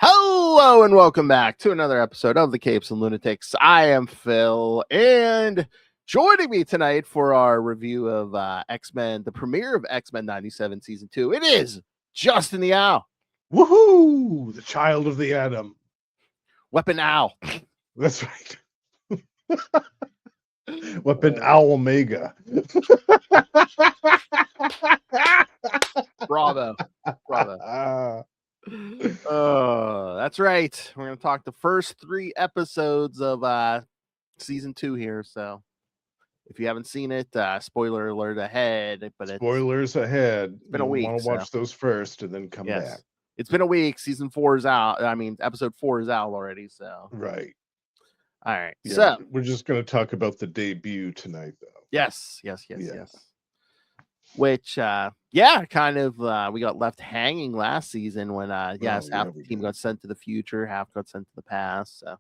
Hello and welcome back to another episode of the Capes and Lunatics. I am Phil, and joining me tonight for our review of X-Men, the premiere of X-Men 97 Season 2, it is Justin the Owl. Woohoo! The child of the atom. Weapon Owl. That's right. Weapon Owl Omega. Bravo. Bravo. That's right. We're going to talk the first 3 episodes of Season 2 here, so if you haven't seen it, spoiler alert ahead. But spoilers ahead. It's been a week. Want to watch those first and then come back. It's been a week. Season 4 is out. I mean, episode 4 is out already. So right. All right. Yeah, so we're just going to talk about the debut tonight, though. Yes. Which, kind of, we got left hanging last season when, half the team got sent to the future, half got sent to the past. So.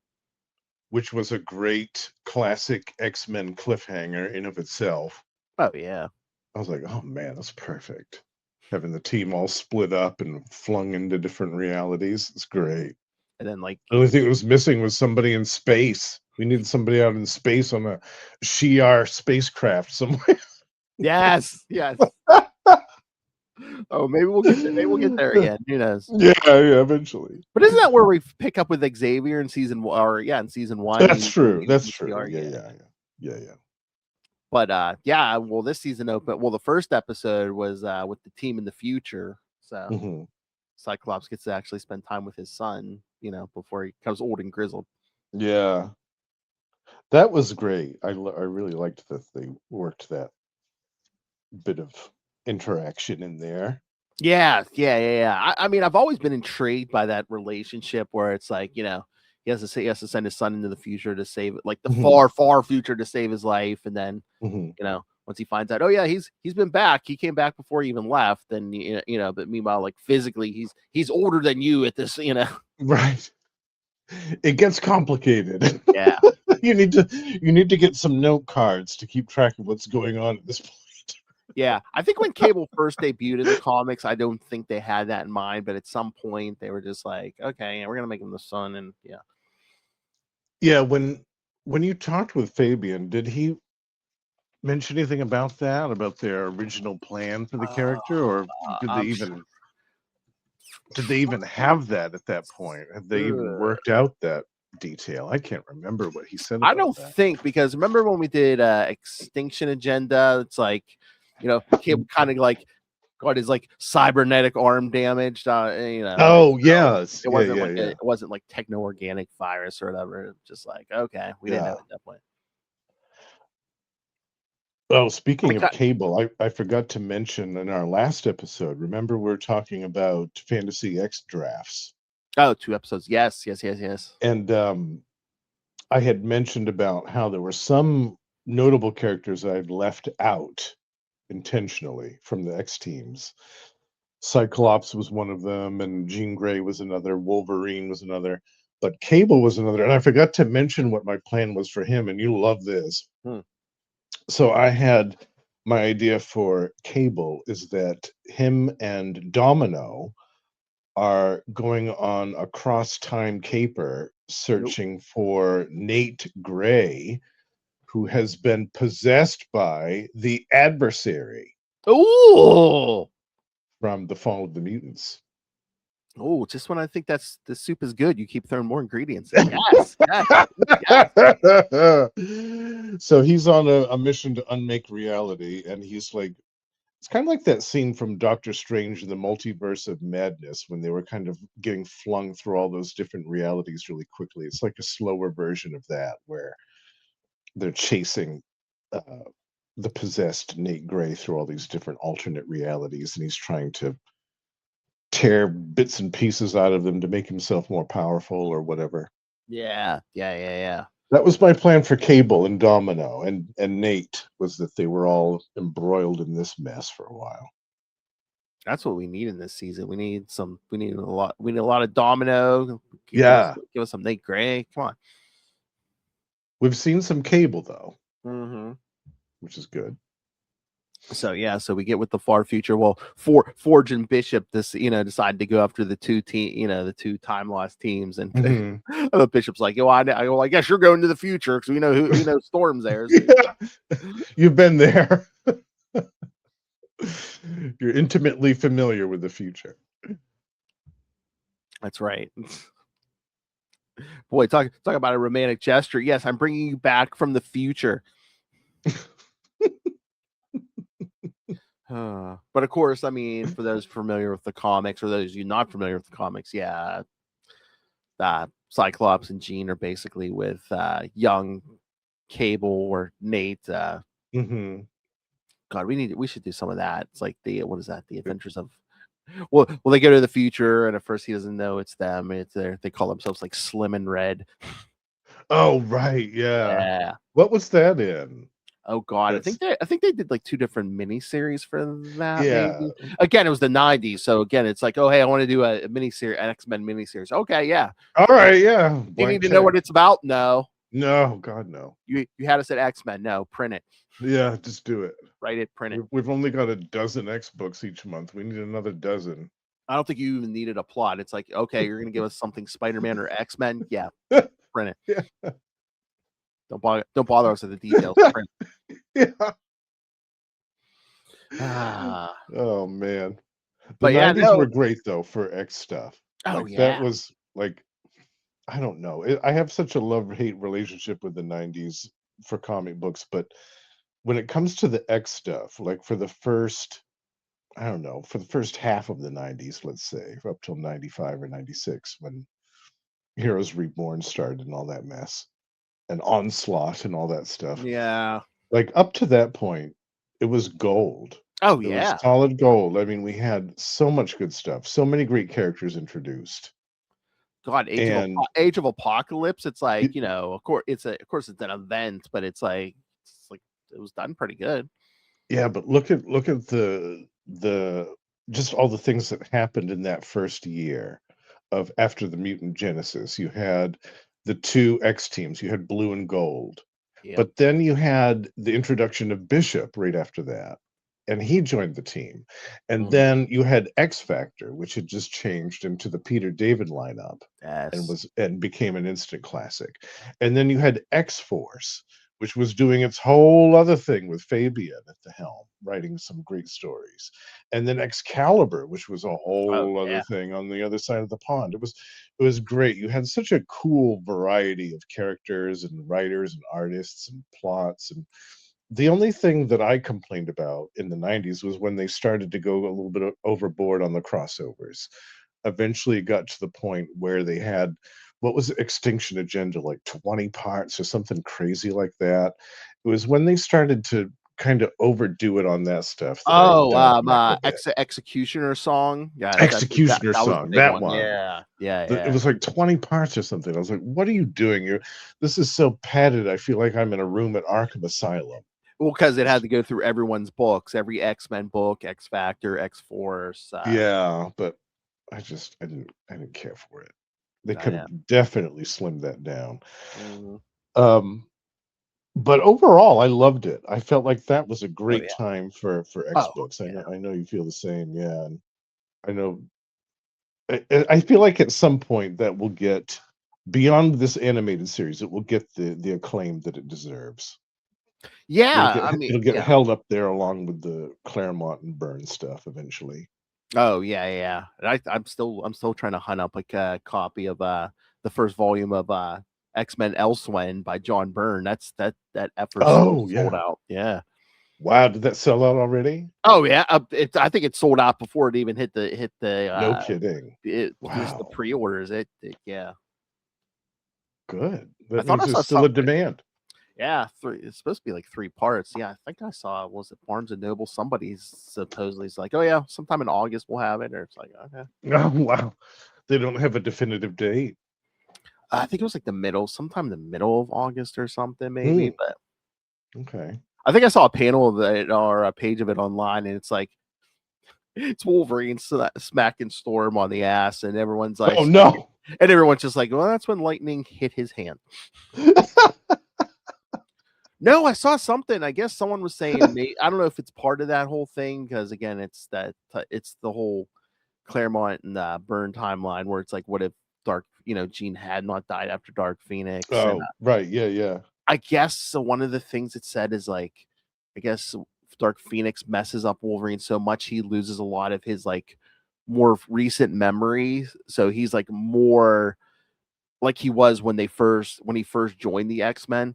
Which was a great classic X-Men cliffhanger in of itself. Oh yeah. I was like, oh man, that's perfect. Having the team all split up and flung into different realities. It's great. And then the only thing that was missing was somebody in space. We needed somebody out in space on a Shi'ar spacecraft somewhere. Yes. Oh, maybe we'll get there again. Who knows? Yeah, eventually. But isn't that where we pick up with Xavier in season 1? In season 1. That's true. That's true. Yeah. But well, this season the first episode was with the team in the future. So Cyclops gets to actually spend time with his son, before he becomes old and grizzled. Yeah. That was great. I really liked that they worked that bit of interaction in there. Yeah. I mean, I've always been intrigued by that relationship where it's like, he has to send his son into the future to save it, like the far future to save his life, and then once he finds out, oh yeah, he's been back. He came back before he even left, and but meanwhile, like physically, he's older than you at this, Right. It gets complicated. Yeah. You need to get some note cards to keep track of what's going on at this point. Yeah, I think when Cable first debuted in the comics, I don't think they had that in mind, but at some point they were just like, okay, we're gonna make him the son, and yeah. When you talked with Fabian, did he mention anything about that, about their original plan for the character, or did they even have that at that point? Have they even worked out that detail? I can't remember what he said about I don't think, because remember when we did Extinction Agenda, it's like, Cable kind of like got his like cybernetic arm damaged. Oh yes, it wasn't like techno-organic virus or whatever. Just like, okay, we didn't know at that point. Oh, speaking of Cable, I forgot to mention in our last episode. Remember, we're talking about Fantasy X drafts. Oh, 2 episodes. Yes. And I had mentioned about how there were some notable characters I'd left out intentionally from the X teams. Cyclops was one of them, and Jean Grey was another, Wolverine was another, but Cable was another. And I forgot to mention what my plan was for him, and you love this. So I had my idea for Cable is that him and Domino are going on a cross-time caper searching for Nate Gray, who has been possessed by the adversary. Ooh! From The Fall of the Mutants. Oh, just when I think the soup is good, you keep throwing more ingredients in. Yes. So he's on a mission to unmake reality, and he's like, it's kind of like that scene from Doctor Strange in the Multiverse of Madness when they were kind of getting flung through all those different realities really quickly. It's like a slower version of that where they're chasing uh, the possessed Nate Gray through all these different alternate realities, and he's trying to tear bits and pieces out of them to make himself more powerful or whatever. Yeah. That was my plan for Cable and Domino and Nate, was that they were all embroiled in this mess for a while. That's what we need in this season. We need a lot of Domino. Yeah. Give us some Nate Gray. Come on. We've seen some Cable though, Mm-hmm. which is good. So we get with the far future. Well, Forge and Bishop decided to go after the two time lost teams, and the Bishop's like, I guess you're going to the future because we know Storm's there. So. Yeah. You've been there. You're intimately familiar with the future. That's right. Boy, talk about a romantic gesture. Yes, I'm bringing you back from the future. But of course, I mean, for those familiar with the comics or those of you not familiar with the comics, Cyclops and Jean are basically with young Cable or Nate. God, we should do some of that. It's like the Adventures of. Well, they go to the future, and at first he doesn't know it's them. They call themselves like Slim and Red. Oh right, yeah. What was that in? Oh God, I think they did like 2 different miniseries for that. Yeah. Maybe again, it was the '90s, so again, it's like, oh hey, I want to do a miniseries, an X-Men miniseries. Okay, yeah. All right, yeah. You need to know what it's about? No. No, God, no. You had us at X-Men. No, print it. Yeah, just do it. Write it, print it. We've only got a dozen X books each month. We need another dozen. I don't think you even needed a plot. It's like, okay, you're gonna give us something Spider-Man or X-Men. Yeah, print it. Yeah. Don't bother us with the details. Print it. Yeah. Oh man. The 90s were great though for X stuff. Oh like, that was like, I don't know. I have such a love-hate relationship with the 90s for comic books, but when it comes to the X stuff, like for the first, I don't know, for the first half of the 90s, let's say, up till 95 or 96, when Heroes Reborn started and all that mess, and Onslaught and all that stuff. Yeah. Like up to that point, it was gold. Oh It yeah. was solid gold. I mean, we had so much good stuff, so many great characters introduced. God, Age of Apocalypse. It's like, of course it's an event, but it's like it was done pretty good. Yeah, but look at the just all the things that happened in that first year of after the Mutant Genesis. You had the 2 X teams. You had Blue and Gold. Yep. But then you had the introduction of Bishop right after that, and he joined the team. And then you had X Factor, which had just changed into the Peter David lineup and became an instant classic. And then you had X Force, which was doing its whole other thing with Fabian at the helm, writing some great stories. And then Excalibur, which was a whole other thing on the other side of the pond. It was great. You had such a cool variety of characters and writers and artists and plots. And the only thing that I complained about in the 90s was when they started to go a little bit overboard on the crossovers. Eventually it got to the point where they had, what was Extinction Agenda, like 20 parts or something crazy like that. It was when they started to kind of overdo it on that stuff. Executioner Song. Yeah, Executioner Song. That one. Yeah. It was like 20 parts or something. I was like, what are you doing? This is so padded. I feel like I'm in a room at Arkham Asylum. Well, because it had to go through everyone's books, every X-Men book, X Factor, X Force. Yeah, but I didn't care for it. They could have definitely slimmed that down. But overall, I loved it. I felt like that was a great time for X books. I know you feel the same. Yeah, and I know. I feel like at some point that will get beyond this animated series. It will get the acclaim that it deserves. Yeah, it'll get held up there along with the Claremont and Byrne stuff eventually. Oh yeah. I'm still trying to hunt up like a copy of the first volume of X-Men Elsewhere by John Byrne. That effort Oh sold yeah. out. Yeah. Wow, did that sell out already? Oh yeah. I think it sold out before it even hit the No kidding. just the Wow. pre-orders. Yeah. Good. I That thought means I saw there's still a something. demand. Yeah, it's supposed to be like 3 parts. Yeah, I think I saw, was it Barnes and Noble? Somebody's supposedly is like, oh yeah, sometime in August we'll have it. Or it's like, okay. Oh wow. They don't have a definitive date. I think it was like sometime in the middle of August or something, maybe. Hmm. But Okay. I think I saw a panel of it or a page of it online, and it's like it's Wolverine smacking Storm on the ass, and everyone's like, Oh no. and everyone's just like, well, that's when lightning hit his hand. No, I saw something. I guess someone was saying, I don't know if it's part of that whole thing, because again, it's the whole Claremont and Byrne timeline where it's like, what if Jean had not died after Dark Phoenix? And Oh, right. Yeah, yeah. I guess so. One of the things it said is like, I guess Dark Phoenix messes up Wolverine so much he loses a lot of his like more recent memories. So he's like more like he was when he first joined the X-Men.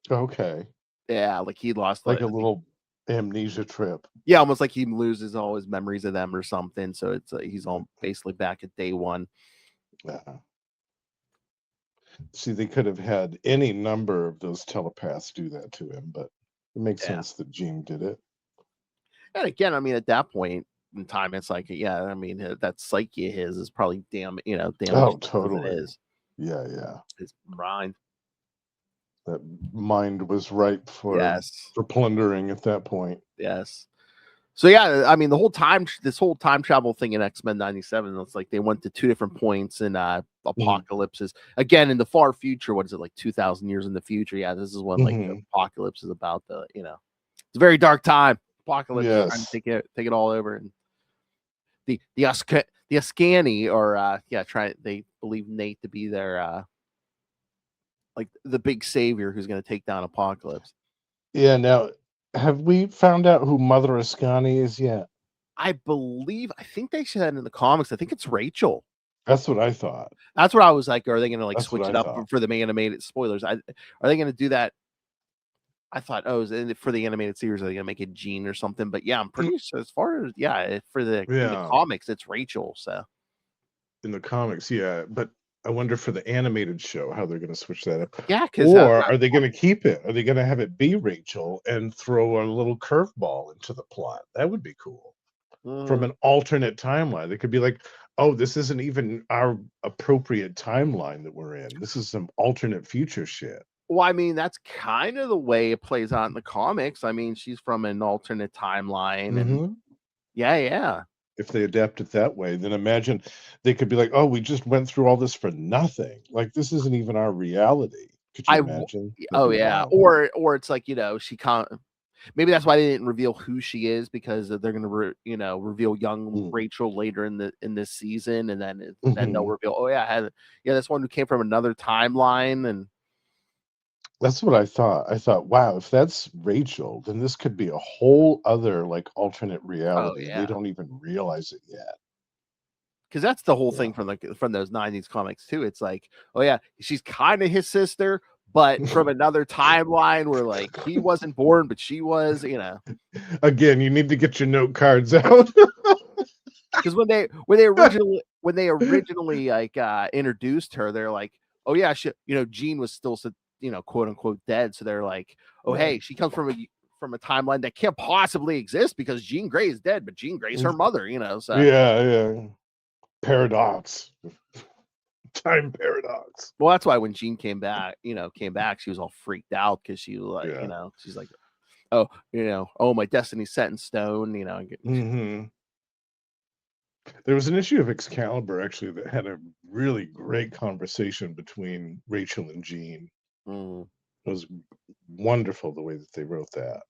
Okay. Yeah, like he lost Like a little amnesia trip. yeah, almost like he loses all his memories of them or something. So it's he's all basically back at day one. Yeah. See, they could have had any number of those telepaths do that to him, but it makes Yeah. sense that Jean did it. And again, I mean, at that point in time, it's like, yeah, I mean, that psyche of his is probably damaged Oh, as it totally. is. Yeah, yeah. His mind. That mind was ripe Yes. for plundering at that point. Yes. So yeah, I mean, this whole time travel thing in X-Men 97, it's like they went to 2 different points in apocalypses. Again, in the far future, what is it, like 2,000 years in the future? Yeah, this is when like the apocalypse is about it's a very dark time. Apocalypse trying to Yes. take it all over, and the Ascani or they believe Nate to be their like the big savior who's going to take down Apocalypse. Yeah, now have we found out who Mother Ascani is yet? I think they said in the comics. I think it's Rachel. That's what I thought. That's what I was like. Are they going to like That's what switch I it up thought. for the animated spoilers? Are they going to do that? I thought, for the animated series, are they going to make it Jean or something? But yeah, I'm pretty sure as far as for in the Yeah, comics, it's Rachel. So in the comics, yeah, but I wonder for the animated show how they're gonna switch that up. yeah, because Or are they gonna keep it? Are they gonna have it be Rachel and throw a little curveball into the plot? That would be cool. From an alternate timeline, they could be like, "Oh, this isn't even our appropriate timeline that we're in. This is some alternate future shit." well, I mean, that's kind of the way it plays out in the comics. I mean, she's from an alternate timeline, and Mhm. yeah. If they adapt it that way, then imagine they could be like, "Oh, we just went through all this for nothing. Like, this isn't even our reality." Could you imagine? That'd Oh be yeah, wild. or it's like she can't. Maybe that's why they didn't reveal who she is, because they're gonna reveal young Mm. Rachel later in this season, and then they'll Mhm. reveal, oh yeah, this one who came from another timeline, and That's what I thought. I thought, "Wow, if that's Rachel, then this could be a whole other, like, alternate oh reality, and they yeah, don't even realize it yet." because that's the whole Yeah. thing from those '90s comics too. It's like, oh yeah, she's kind of his sister, but from another timeline where like he wasn't born, but she was. Again, you need to get your note cards out. Because when they originally like introduced her, they're like, oh yeah, Jean was still quote unquote dead. So they're like, oh hey, Right. she comes from a timeline that can't possibly exist because Jean Grey is dead, but Jean Grey's her mother. So Yeah, yeah. Paradox. Time paradox. well, that's why when Jean came back, she was all freaked out because she was like, Yeah. she's like, oh, oh, my destiny's set in stone. Mhm. There was an issue of Excalibur, actually, that had a really great conversation between Rachel and Jean. Mm. It was wonderful the way that they wrote that.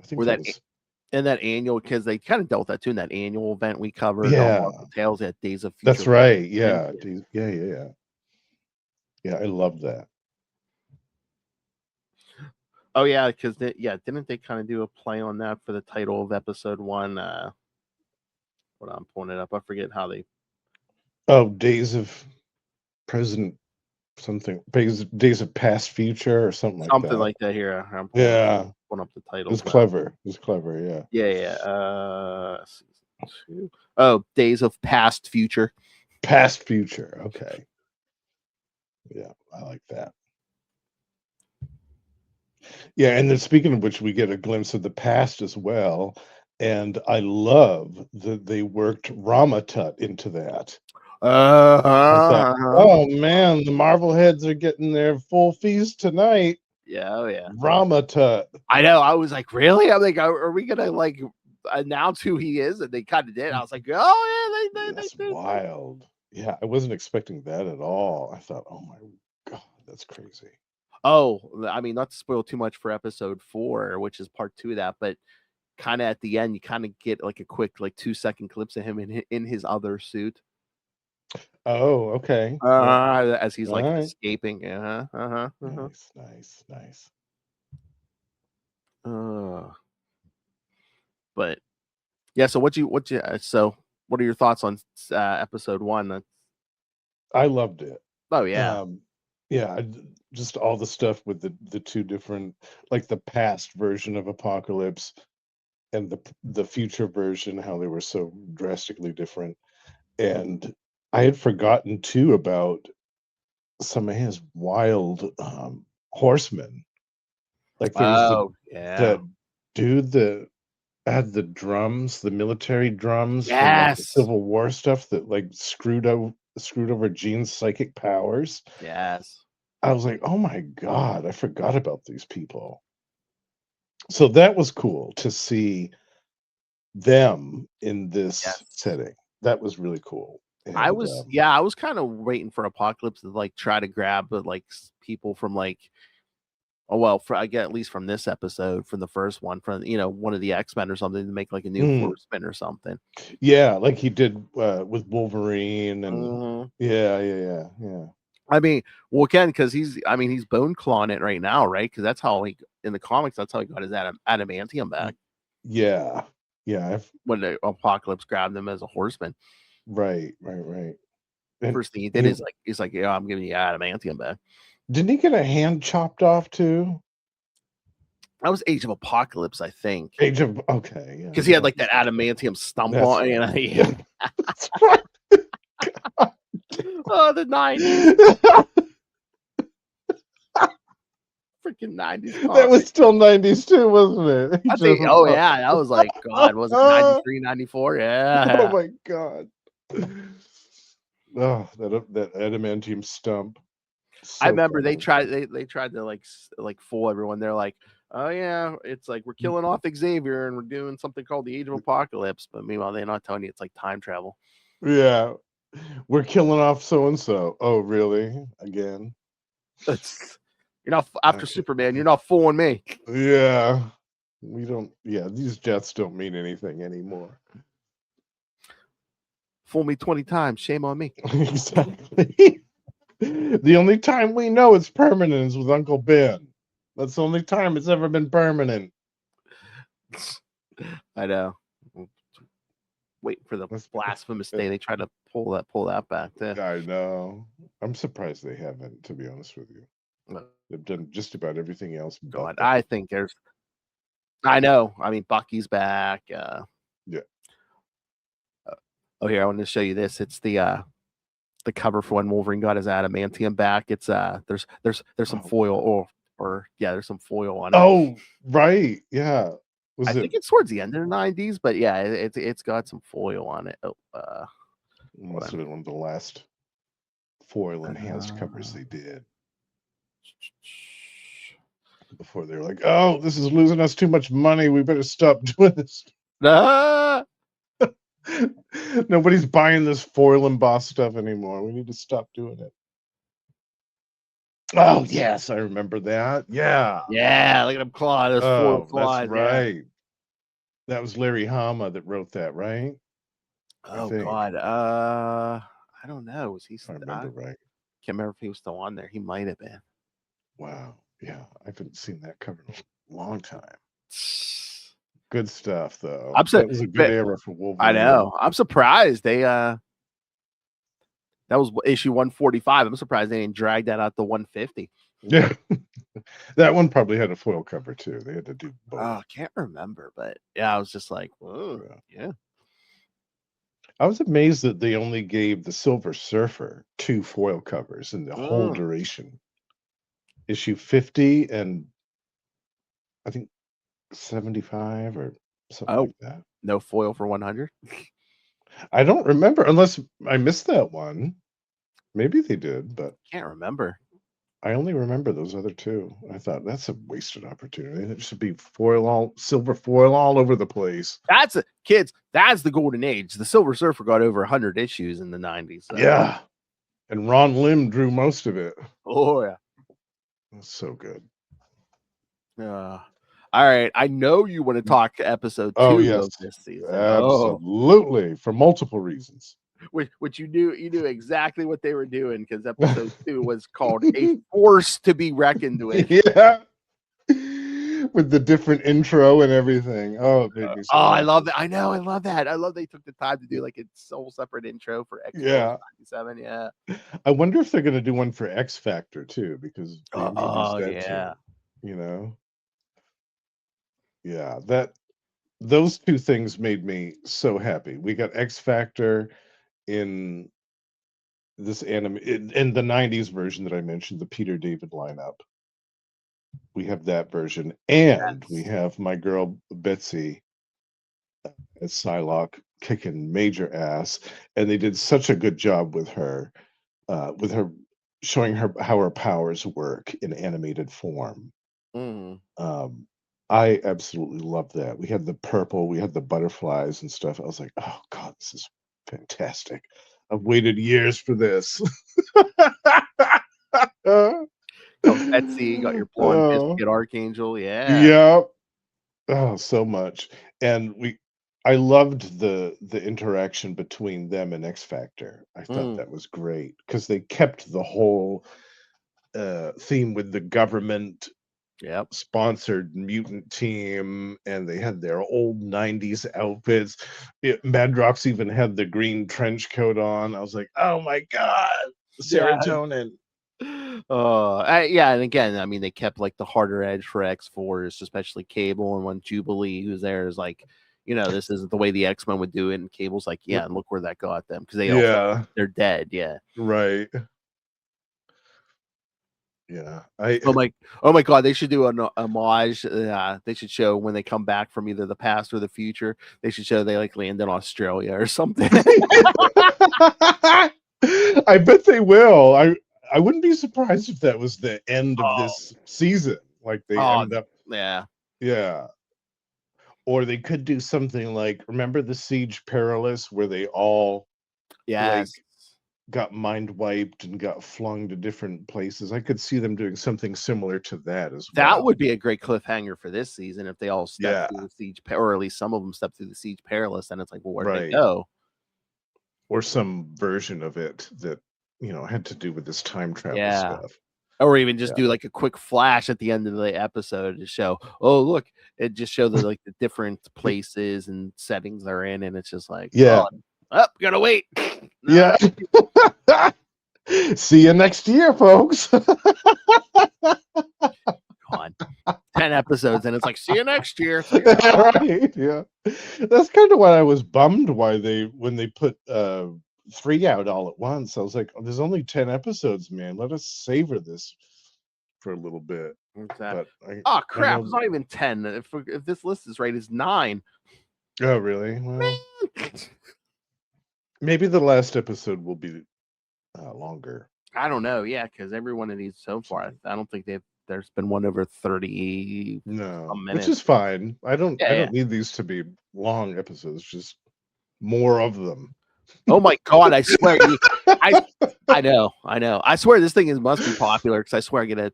I think Where that that was in that annual, because they kind of dealt with that too in that annual event we covered on yeah, Marvel Tales at Days of Future that's Past. right, yeah, yeah, yeah, yeah. Yeah, I love that. Oh yeah, because didn't they kind of do a play on that for the title of episode 1? What I'm pulling it up, I forget how they. Oh, Days of President something Days of Past Future or something like Something that. like that. Here, I'm Yeah, pulling up the it titles was now. clever. It was clever. Yeah. Yeah. Season 2. Oh, Days of Past Future. Past Future. Okay. Yeah, I like that. Yeah, and then speaking of which, we get a glimpse of the past as well, and I love that they worked Ramatut into that. I thought, Uh-huh. "Oh, man, the Marvel heads are getting their full feast tonight. Yeah, oh yeah. Ramatut." I know. I was like, really? I'm like, are we gonna like announce who he is? And they kind of did. I was like, oh yeah, That's they did. wild. Yeah, I wasn't expecting that at all. I thought, "Oh my god, that's crazy." Oh, I mean, not to spoil too much for episode 4, which is part 2 of that, but kind of at the end, you kind of get like a quick, like 2-second clips of him in his other suit. Oh, okay. Yeah. As he's like Alright. escaping. Nice, nice, nice. Uh, but yeah, so what are your thoughts on episode 1? I loved it. Oh yeah. Yeah, just all the stuff with the two different, like the past version of Apocalypse and the future version, how they were so drastically different. And I had forgotten too about some of his wild horsemen. Like there was Oh yeah. that dude that had the drums, the military drums from like the Yes. Civil War stuff that like screwed over Jean's psychic powers. Yes. I was like, "Oh my god, I forgot about these people." So that was cool to see them in this Yes. setting. That was really cool, I and, was yeah, I was kind of waiting for Apocalypse to like try to grab like people from like oh well, for I get at least from this episode, from the first one, from one of the X-Men or something to make like a new mm, horseman or something. yeah, like he did, with Wolverine and Mhm. yeah, yeah, yeah, yeah. I mean, well, again, because he's bone clawing it right now, right? Because that's how he in the comics, that's how he got his adamantium Y back yeah, yeah, I've when the Apocalypse grabbed him as a horseman. right, right, right, and First thing he did he is like he's like, "Yeah, I'm giving you adamantium back." didn't he get a hand chopped off too? That was Age of Apocalypse, I think, Age of okay, yeah, because I'm he had glad like you that said that. adamantium stump That's on, right. yeah. That's right. Oh, the 90s, freaking 90s That was comic. still 90s too, wasn't it? He I just think, oh yeah, that was like, God, was it oh 93, 94? Yeah. my god. Oh, that adamantium stump. I So remember funny. they tried to like fool everyone. They're like, "Oh yeah, it's like we're killing off Xavier and we're doing something called the Age of Apocalypse." But meanwhile, they're not telling you it's like time travel. Yeah. We're killing off so and so. Oh, really? Again? It's you're not after Okay. Superman. You're not fooling me. Yeah. We don't yeah, these jets don't mean anything anymore. Fool me 20 times. Shame on me. Exactly. The only time we know it's permanent is with Uncle Ben. That's the only time it's ever been permanent. I know. Waiting for the That's blasphemous day. They try to pull that back too. I know. I'm surprised they haven't, to be honest with you. Oh, They've done just about everything else but God, that. I think there's. I know. I mean, Bucky's back. Yeah. Oh, here I wanted to show you this. It's the cover for when Wolverine got his adamantium back. It's there's some Oh, foil or yeah, there's some foil on it. oh, right. Yeah. I Was it think it's towards the end of the 90s, but yeah, it's got some foil on it. Oh, hold must on. have been one of the last foil enhanced covers Uh, they did before they were like, oh, this is losing us too much money. We better stop doing this. ah! Nobody's buying this foil embossed stuff anymore. We need to stop doing it. Oh, yes, I remember that. Yeah. Yeah, look at him claw those foil Oh, that's claws. Yeah. right. That was Larry Hama that wrote that, right? I Oh think, God. I don't know. Was he? if I I remember right. can't remember if he was still on there. He might have been. Wow. Yeah, I haven't seen that cover in a long time. Good stuff, though. I'm so. That was a good era for I Wolverine. know. I'm surprised they That was issue 145. I'm surprised they didn't drag that out to 150. Yeah. That one probably had a foil cover too. They had to do both. I can't remember, but yeah, I was just like, whoa, yeah. I was amazed that they only gave the Silver Surfer 2 foil covers in the whole duration. Issue 50 and I think 75 or something like that. No foil for 100? I don't remember unless I missed that one. Maybe they did, but Can't remember. I only remember those other 2. I thought that's a wasted opportunity. There should be silver foil all over the place. That's the golden age. The Silver Surfer got over 100 issues in the 90s. So. Yeah. And Ron Lim drew most of it. Oh yeah. That's so good. All right. I know you want to talk episode 2 of this season. Absolutely. For multiple reasons. Which you knew exactly what they were doing, because episode 2 was called A Force to Be Reckoned With. Yeah. With the different intro and everything. Oh, it made me so I love that. I know, I love that. I love they took the time to do like a whole separate intro for X Force 97. Yeah. I wonder if they're gonna do one for X Factor too, because they introduced that yeah. too, you know. Yeah, those 2 things made me so happy. We got X Factor in this anime in the 90s version that I mentioned, the Peter David lineup. We have that version, and we have my girl Betsy as Psylocke kicking major ass, and they did such a good job with her showing her how her powers work in animated form. I absolutely love that. We had the purple, we had the butterflies and stuff. I was like, oh god, this is fantastic. I've waited years for this. Betsy, you got your blonde biscuit archangel. Yeah. Yep. Oh, so much. And I loved the interaction between them and X Factor. I thought that was great because they kept the whole theme with the government sponsored mutant team, and they had their old 90s outfits. Madrox even had the green trench coat on. I was like, oh my god, serotonin. Yeah, and again, I mean, they kept like the harder edge for X-Force, especially Cable, and when Jubilee, who's there, is like, this isn't the way the X-Men would do it, and Cable's like, yeah, and look where that got them, because they're dead. Yeah, right. Yeah, oh my god, they should do an homage. They should show when they come back from either the past or the future. They should show they like land in Australia or something. I bet they will. I wouldn't be surprised if that was the end of this season. Like they end up, yeah. Or they could do something like, remember the Siege Perilous, where they all got mind wiped and got flung to different places. I could see them doing something similar to that as well. That would be a great cliffhanger for this season if they all step through the Siege, or at least some of them step through the Siege Perilous, and it's like, well, where'd they go? Or some version of it that had to do with this time travel stuff. Or even just do like a quick flash at the end of the episode to show, oh look, it just show the like the different places and settings they're in, and it's just like, gotta wait. Yeah. See you next year, folks. Come on. 10 episodes, and it's like, see you next year. Right, yeah. That's kind of why I was bummed when they put 3 out all at once. I was like, there's only 10 episodes, man. Let us savor this for a little bit. Exactly. Oh crap, it's not even 10. If this list is right, it's 9. Oh really? Well, maybe the last episode will be longer. I don't know. Yeah, because every one of these so far, I don't think there's been one over 30 minutes. Which is fine. I don't need these to be long episodes, just more of them. Oh my god, I swear I know. I swear this thing must be popular, because I swear I get an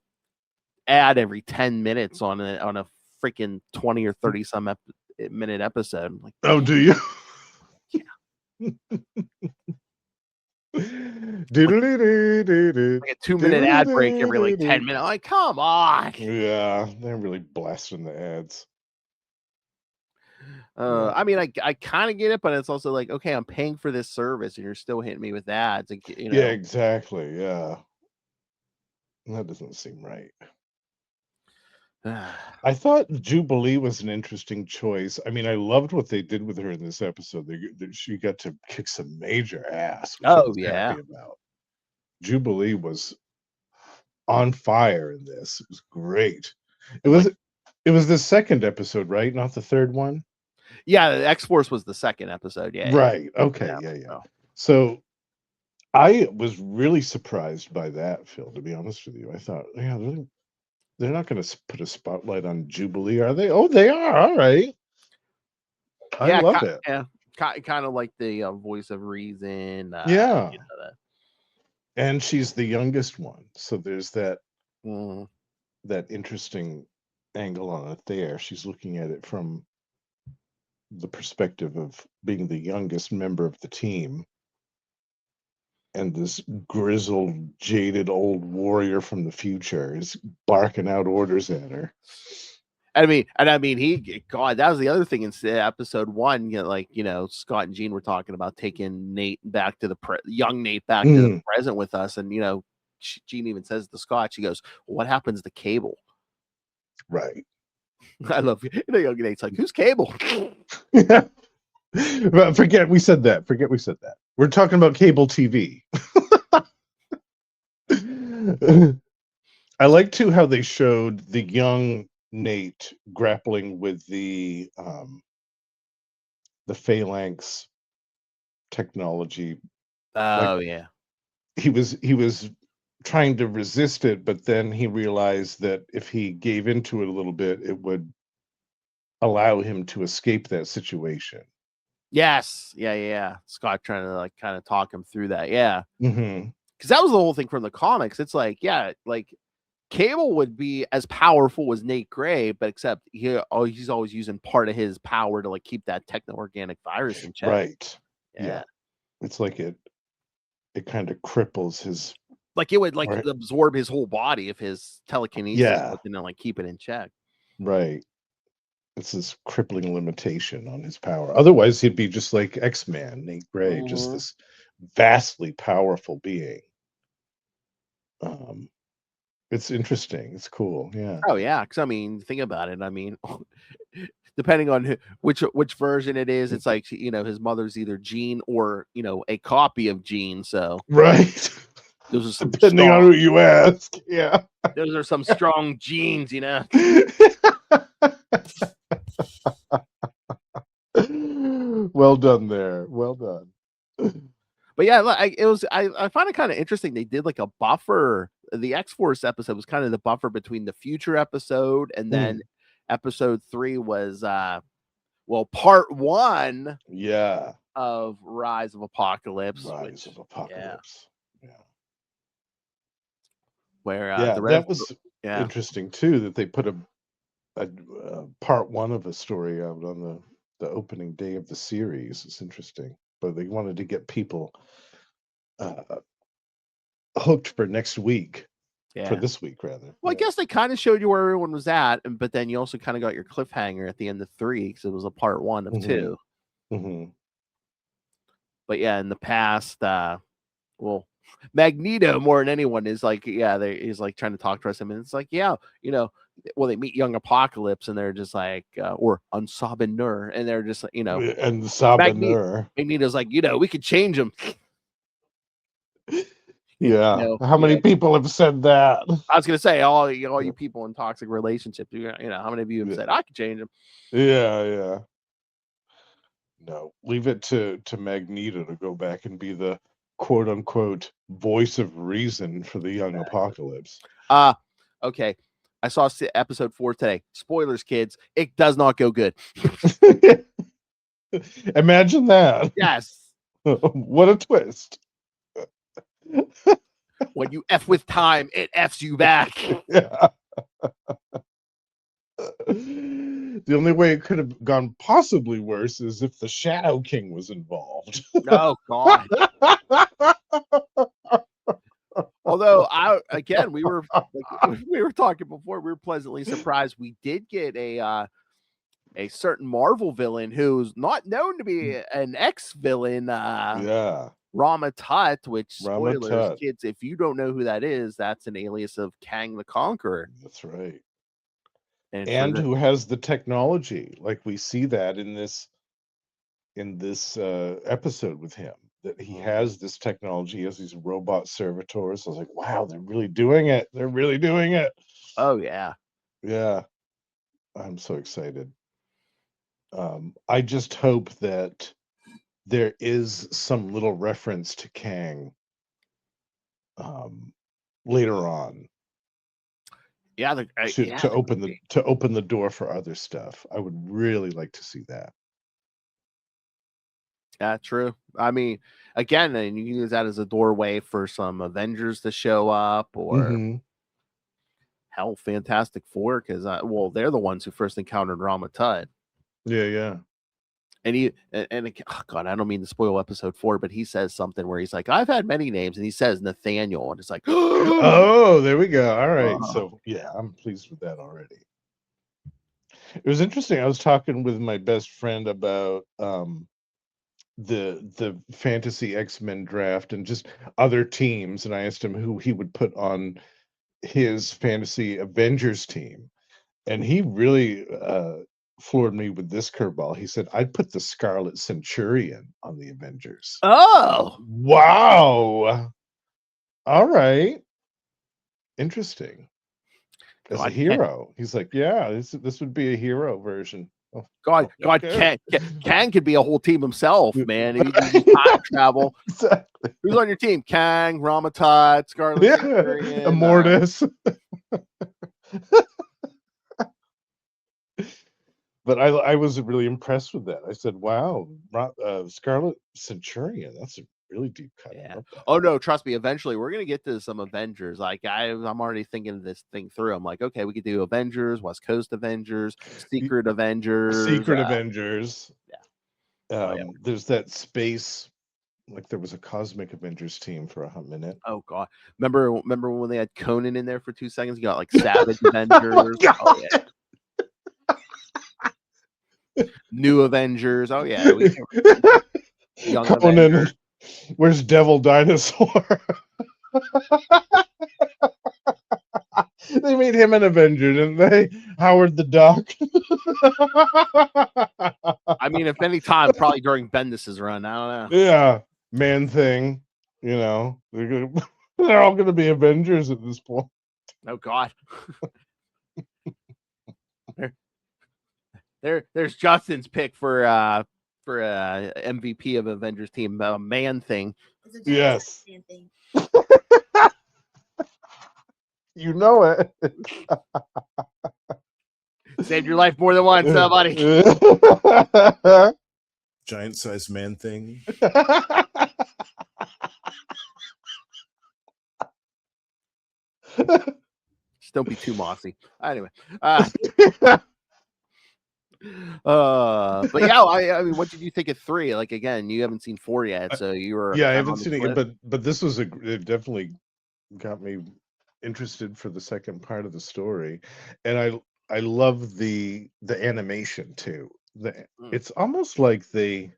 ad every 10 minutes on a freaking 20 or 30 some minute episode. I'm like, oh, do you? Yeah. Like a 2-minute ad break every like 10 minutes. Like, come on. Yeah, they're really blasting the ads. I mean, I kind of get it, but it's also like, okay, I'm paying for this service, and you're still hitting me with ads, like, Yeah, exactly. Yeah, that doesn't seem right. I thought Jubilee was an interesting choice. I mean, I loved what they did with her in this episode. She got to kick some major ass, which I Oh was yeah, happy about. Jubilee was on fire in this. It was great. It and like, was it was the second episode, right? Not the third one? yeah, X Force was the second episode. Yeah, Right. Okay. yeah. Yeah, yeah. So, So I was really surprised by that, Phil, to be honest with you. I thought, yeah, they're not going to put a spotlight on Jubilee, are they? Oh, they are. All right. I yeah, love it. yeah, kind of like the voice of reason. Yeah. You know that. And she's the youngest one. So there's Mm. that interesting angle on it there. She's looking at it from the perspective of being the youngest member of the team, and this grizzled, jaded old warrior from the future is barking out orders at her. I mean, God, that was the other thing in episode 1. Scott and Gene were talking about taking Nate back to young Nate back to the present with us, and Gene even says to Scott, she goes, "What happens to Cable?" Right. I love young Nate's like, "Who's Cable?" Forget we said that. We're talking about cable TV. I like too how they showed the young Nate grappling with the phalanx technology. Like Oh yeah, he was trying to resist it, but then he realized that if he gave into it a little bit, it would allow him to escape that situation. yes, yeah. Scott trying to like kind of talk him through that, yeah, Mm-hmm. because that was the whole thing from the comics. It's like, yeah, like Cable would be as powerful as Nate Gray, but except he's always using part of his power to like keep that techno-organic virus in check. Right. Yeah. It's like it kind of cripples his, like it would like absorb his whole body if his telekinesis wasn't like keep it in check. Right. It's this crippling limitation on his power. Otherwise, he'd be just like X-Man, Nate Gray, just this vastly powerful being. It's interesting. It's cool. Yeah. Oh yeah, because I mean, think about it. I mean, depending on which version it is, it's like his mother's either Jean or a copy of Jean. So right, those are some depending on who you ask. Yeah, those are some strong genes, Well done there. Well done. But yeah, I find it kind of interesting. They did like a buffer. The X-Force episode was kind of the buffer between the future episode, and then episode 3 was part 1 of Rise of Apocalypse. Yeah. Where the rest that was interesting too, that they put a part 1 of a story out on the opening day of the series. It's interesting, but they wanted to get people hooked for next week. For this week, rather. Well, I guess they kind of showed you where everyone was at, but then you also kind of got your cliffhanger at the end of 3 because it was a part 1 of 2. But yeah, in the past, well, Magneto more than anyone is like, he's like trying to talk to us, and it's like, well, they meet young Apocalypse, and they're just like, or Unsabin Nur, and they're just like, and Sabin Nur. Magneto's like, we could change him. Yeah. How many people have said that? I was gonna say all you people in toxic relationships. How many of you have said I could change them? Yeah. No, leave it to Magneto to go back and be the quote unquote voice of reason for the young Apocalypse. Okay. I saw episode 4 today. Spoilers, kids. It does not go good. Imagine that. Yes. What a twist. When you F with time, it Fs you back. Yeah. The only way it could have gone possibly worse is if the Shadow King was involved. Oh, God. Although, we were talking before, we were pleasantly surprised. We did get a a certain Marvel villain who's not known to be an ex-villain, Yeah, Rama Tut, which, Rama spoilers, Tut. kids, if you don't know who that is, that's an alias of Kang the Conqueror. That's right. And for And the who has the technology? Like we see that in this episode with him, that he has this technology, he has these robot servitors. I was like, wow, they're really doing it. They're really doing it. oh yeah. Yeah, I'm so excited. I just hope that there is some little reference to Kang um, later on Yeah, to open the door for other stuff. I would really like to see that. yeah, true. I mean, again, and you can use that as a doorway for some Avengers to show up, or Hmm. hell, Fantastic Four, because well, they're the ones who first encountered Rama Tut. Yeah, yeah. And oh God, I don't mean to spoil episode 4, but he says something where he's like, "I've had many names," and he says Nathaniel, and it's like, Oh, there we go. All right. So yeah, I'm pleased with that already. It was interesting. I was talking with my best friend about the fantasy X-Men draft and just other teams, and I asked him who he would put on his fantasy Avengers team, and he really floored me with this curveball. He said, "I'd put the Scarlet Centurion on the Avengers." oh, Wow. All right. Interesting. As a God, hero. He's like, yeah, this would be a hero version. Oh, God, okay. Kang could be a whole team himself, man. If you just time travel. Exactly. Who's on your team? Kang, Rama Tut, Scarlet Centurion, Immortus. But I was really impressed with that. I said, wow, Scarlet Centurion, that's a really deep cut. yeah. I love that. Oh no, trust me. Eventually, we're gonna get to some Avengers. Like I'm already thinking this thing through. I'm like, okay, we could do Avengers, West Coast Avengers, Secret Avengers, Secret Avengers. Yeah. There's that space, like there was a Cosmic Avengers team for a hot minute. Oh God, remember when they had Conan in there for 2 seconds? You got like Savage Avengers. Oh, yeah. New Avengers. Oh yeah, Young Conan, Avengers. where's Devil Dinosaur? They made him an Avenger, didn't they? Howard the Duck. I mean, if any time, probably during Bendis's run. I don't know. Yeah, Man Thing. You know, they're all going to be Avengers at this point. Oh God. There's Justin's pick for MVP of Avengers team, Man Thing. Yes. Man Thing. You know it. Saved your life more than once, buddy. Giant sized Man Thing. Just don't be too mossy. Anyway. But yeah, I mean, what did you think of 3? Like, again, you haven't seen 4 yet, so you were. Yeah, I haven't seen it, but this was it definitely got me interested for the second part of the story, and I love the animation too. It's almost like I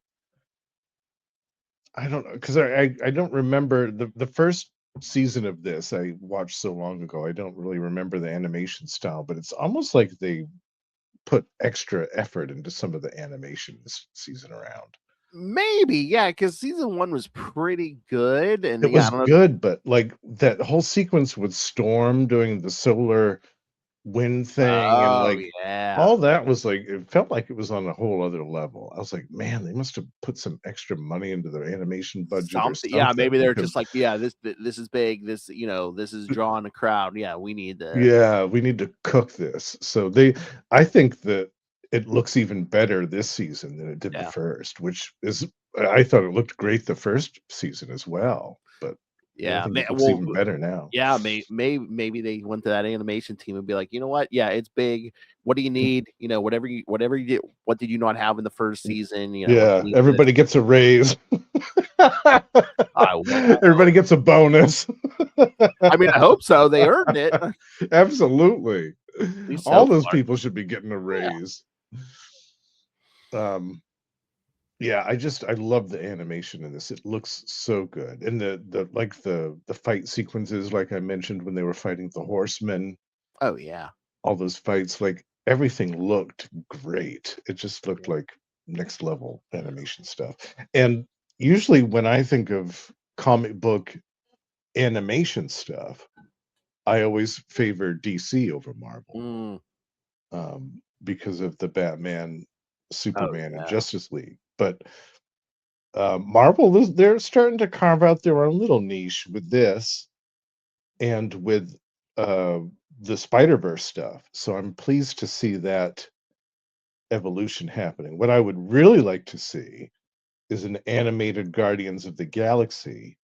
don't know, because I don't remember the first season of this I watched so long ago. I don't really remember the animation style, but it's almost like they put extra effort into some of the animation this season around. Maybe, yeah, because season 1 was pretty good, and it was good, but like that whole sequence with Storm doing the solar wind thing and like all that was like, it felt like it was on a whole other level. I was like, man, they must have put some extra money into their animation budget or something. Yeah, maybe they're just like, yeah, this is big, this this is drawing a crowd. Yeah, we need to cook this. So I think that it looks even better this season than it did the first, which is, I thought it looked great the first season as well, but yeah, it looks even better now. Yeah, maybe they went to that animation team and be like, you know what? Yeah, it's big. What do you need? You know, whatever you did. What did you not have in the first season? You know, yeah, everybody gets a raise. Everybody gets a bonus. I mean, I hope so. They earned it. Absolutely. All those people should be getting a raise. Yeah, I love the animation in this. It looks so good. And the fight sequences, like I mentioned when they were fighting the horsemen, Oh yeah. all those fights, like everything looked great. It just looked like next level animation stuff. And usually when I think of comic book animation stuff, I always favor DC over Marvel, Mm. because of the Batman, Oh Superman, and yeah. Justice League. But Marvel, they're starting to carve out their own little niche with this and with uh, the Spider Verse stuff. So I'm pleased to see that evolution happening. What I would really like to see is an animated Guardians of the Galaxy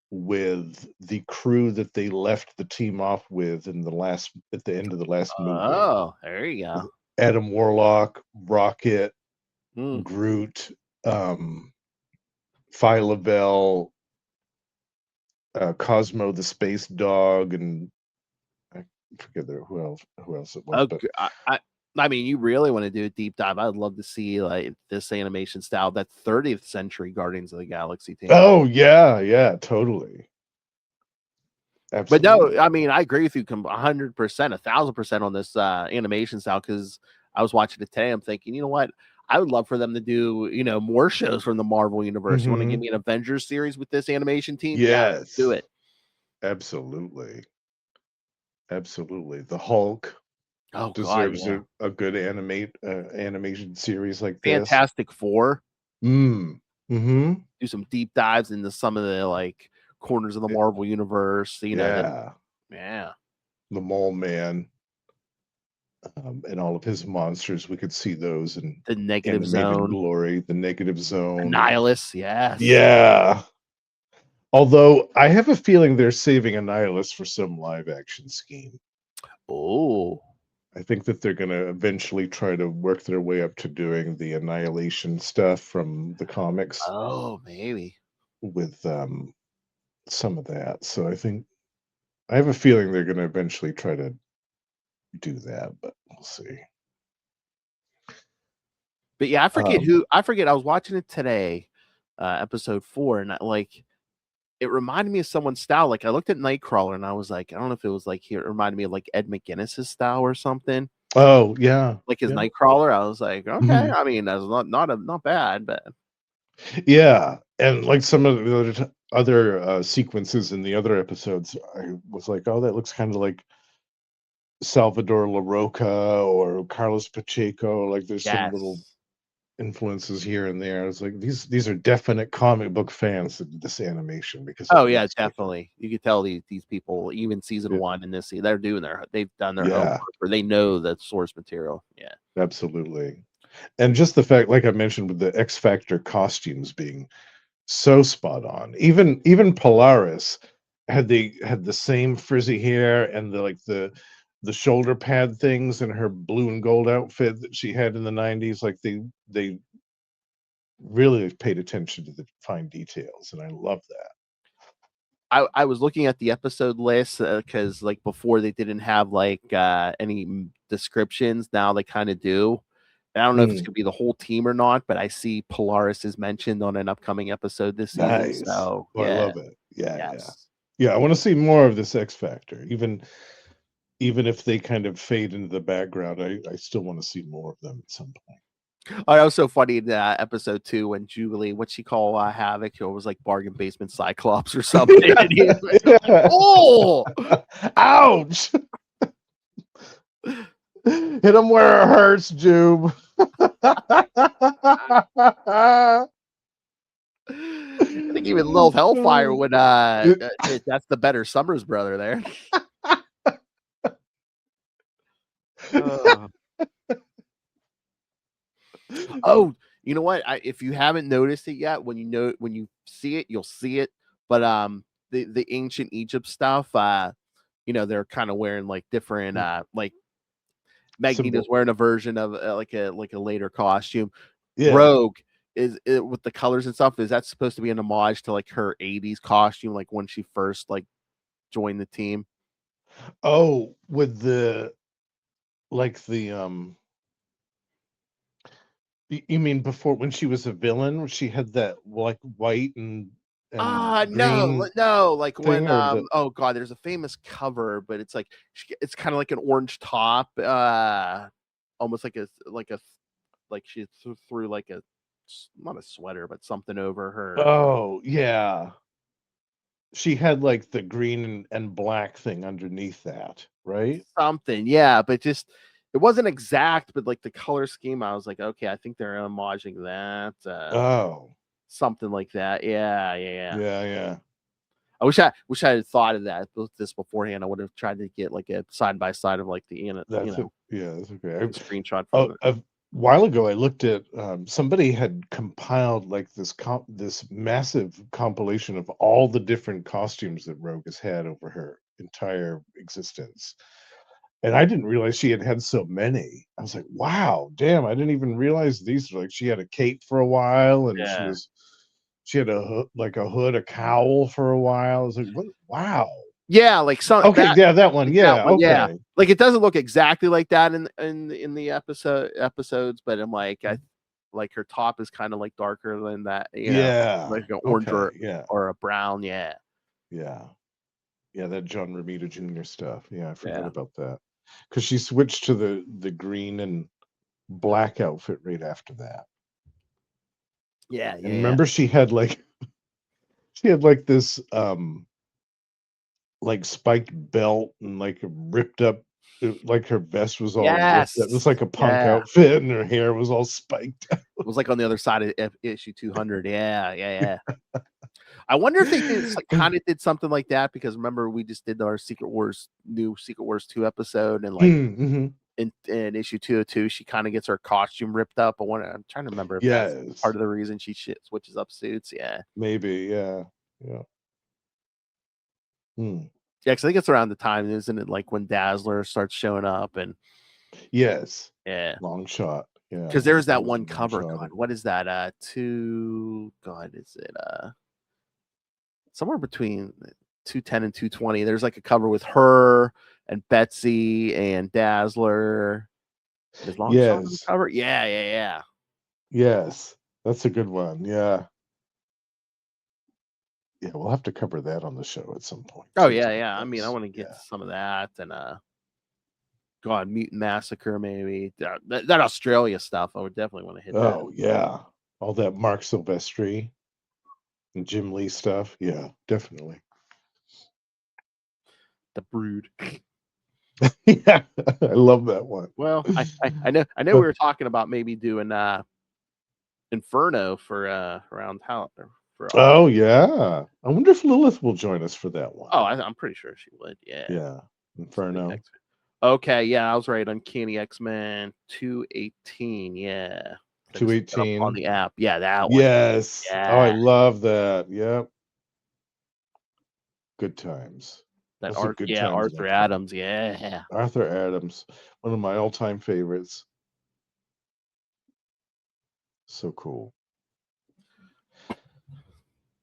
with the crew that they left the team off with at the end of the last movie. Oh, there you go. Adam Warlock, Rocket, Mm. Groot, Phyla-Vell, Cosmo the space dog, and I forget who else it was, Oh, but I mean, you really want to do a deep dive. I'd love to see like this animation style, that 30th century Guardians of the Galaxy team. oh yeah, totally, But no, absolutely. I mean, I agree with you 100%, 1,000% on this animation style because I was watching it today. I'm thinking, you know what? I would love for them to do, more shows from the Marvel universe. You want to give Hmm. me an Avengers series with this animation team? Yeah, let's do Yes, it. absolutely, absolutely. The Hulk Oh God, deserves yeah. a good animation series like this. Fantastic Four. Mm. Hmm. Do some deep dives into some of the like corners of the Marvel universe. That Yeah, yeah. the Mole Man, and all of his monsters. We could see those in The Negative animated Zone, glory. The Negative Zone. Annihilus, yes. Yeah. Although I have a feeling they're saving Annihilus for some live action scheme. Oh. I think that they're going to eventually try to work their way up to doing the Annihilation stuff from the comics Oh, maybe. with some of that. So I have a feeling they're going to eventually try to do that, but we'll see. But yeah, Um, I forget I was watching it today, episode 4, and it reminded me of someone's style. Like I looked at Nightcrawler and I was like, I don't know if it was like it reminded me of like Ed McGuinness's style or something. oh yeah, Like his yeah. Nightcrawler. I was like, okay. Mhm. I mean, that's not bad, but Yeah, and like some of the other sequences in the other episodes, I was like, oh, that looks kind of like Salvador LaRocca or Carlos Pacheco. Like there's some little yes. influences here and there. It's like these are definite comic book fans that did this animation because it Oh yeah, looks like them. definitely. You could tell these people, even season Yeah, 1 and they've done their homework yeah, or they know the source material. Yeah. absolutely. And just the fact, like I mentioned, with the X Factor costumes being so spot on. Even Polaris had the same frizzy hair and the shoulder pad things in her blue and gold outfit that she had in the 90s. Like they really have paid attention to the fine details, and I love that. I was looking at the episode list because like before they didn't have like any descriptions. Now they kind of do. And I don't know if it's Mm, gonna be the whole team or not, but I see Polaris is mentioned on an upcoming episode this season. nice. So Oh, I yeah, love it. Yeah, yeah. yes. Yeah, I want to see more of this X Factor. Even if they kind of fade into the background, I still want to see more of them at some point. Oh, that was so funny in episode 2 when Jubilee, what she call Havoc, or was like bargain basement Cyclops or something. Yeah, And he's like, yeah. oh, Ouch! Hit him where it hurts, Jube. I think even Lil Hellfire would that's the better Summers brother there. Uh, oh, you know what? If you haven't noticed it yet, when you see it, you'll see it. But the ancient Egypt stuff, they're kind of wearing like different like Magneto's Symbol. wearing a version of like a later costume. Yeah. Rogue is it, with the colors and stuff. Is that supposed to be an homage to like her '80s costume, like when she first like joined the team? Oh, with the like the You mean before, when she was a villain, when she had that like white and green No, like when thing, or the oh god, there's a famous cover, but it's like it's kind of like an orange top, almost like like she threw like not a sweater, but something over her. oh yeah, she had like the green and black thing underneath that, right? Something, yeah, but just it wasn't exact, but like the color scheme, I was like, okay, I think they're homaging that, Oh, something like that. Yeah, yeah, yeah. yeah. I wish I had thought of this beforehand. I would have tried to get like a side by side of like the That's it. Yeah, that's okay. the screenshot Oh, from it. a while ago, I looked at somebody had compiled like this massive compilation of all the different costumes that Rogue has had over her entire existence, and I didn't realize she had had so many. I was like, "Wow, damn! I didn't even realize these." Like, she had a cape for a while, and Yeah. she had like a hood, a cowl for a while. I was like, "What? Wow." Yeah, like some Okay, yeah, that one. that Yeah, one, yeah. okay. Like it doesn't look exactly like that in the episodes, but I'm like like her top is kind of like darker than that, Yeah. like an orange Okay. Yeah. or a brown, yeah. Yeah. Yeah, that John Romita Jr. stuff. Yeah, I forgot Yeah. about that. Because she switched to the green and black outfit right after that. Yeah, And yeah, yeah. remember she had like this like spiked belt and like a ripped up like her vest was all ripped up. It was Yes. like a punk Yeah. outfit and her hair was all spiked. It was like on the other side of issue 200. Yeah, yeah, yeah. I wonder if they did kind of did something like that because remember we just did our new Secret Wars 2 episode and like Mm-hmm. in issue 202 she kind of gets her costume ripped up. I'm trying to remember if that's Yes. part of the reason she switches up suits. Yeah. Maybe, yeah. Yeah. Hmm. Yeah, because I think it's around the time, isn't it? Like when Dazzler starts showing up and Yes. yeah. Long shot. Yeah. Because there's that Totally one long cover. shot. God, what is that? Is it somewhere between 210 and 220? There's like a cover with her and Betsy and Dazzler. Is Longshot on the Yes. cover? Yeah, yeah, yeah. Yes. That's a good one. Yeah. Yeah, we'll have to cover that on the show at some point. Oh yeah, Sometime, yeah. I mean, I yes. want to get Yeah. to some of that and God, Mutant Massacre, maybe that Australia stuff. I would definitely want to hit that. Oh, yeah. All that Mark Silvestri and Jim Lee stuff. Yeah, definitely. The Brood. Yeah, I love that one. Well, I know we were talking about maybe doing Inferno for around how for Oh, yeah. I wonder if Lilith will join us for that one. oh, I'm pretty sure she would. Yeah. Yeah, Inferno. Okay, yeah, I was right. Uncanny X-Men 218. Yeah. I just looked it up on 218. the app. Yeah, that one. Yes. Oh, I Yeah. love that. Yep. Good times. That Those are good times in Arthur X-Men. Adams. Yeah. Arthur Adams, one of my all-time favorites. So cool.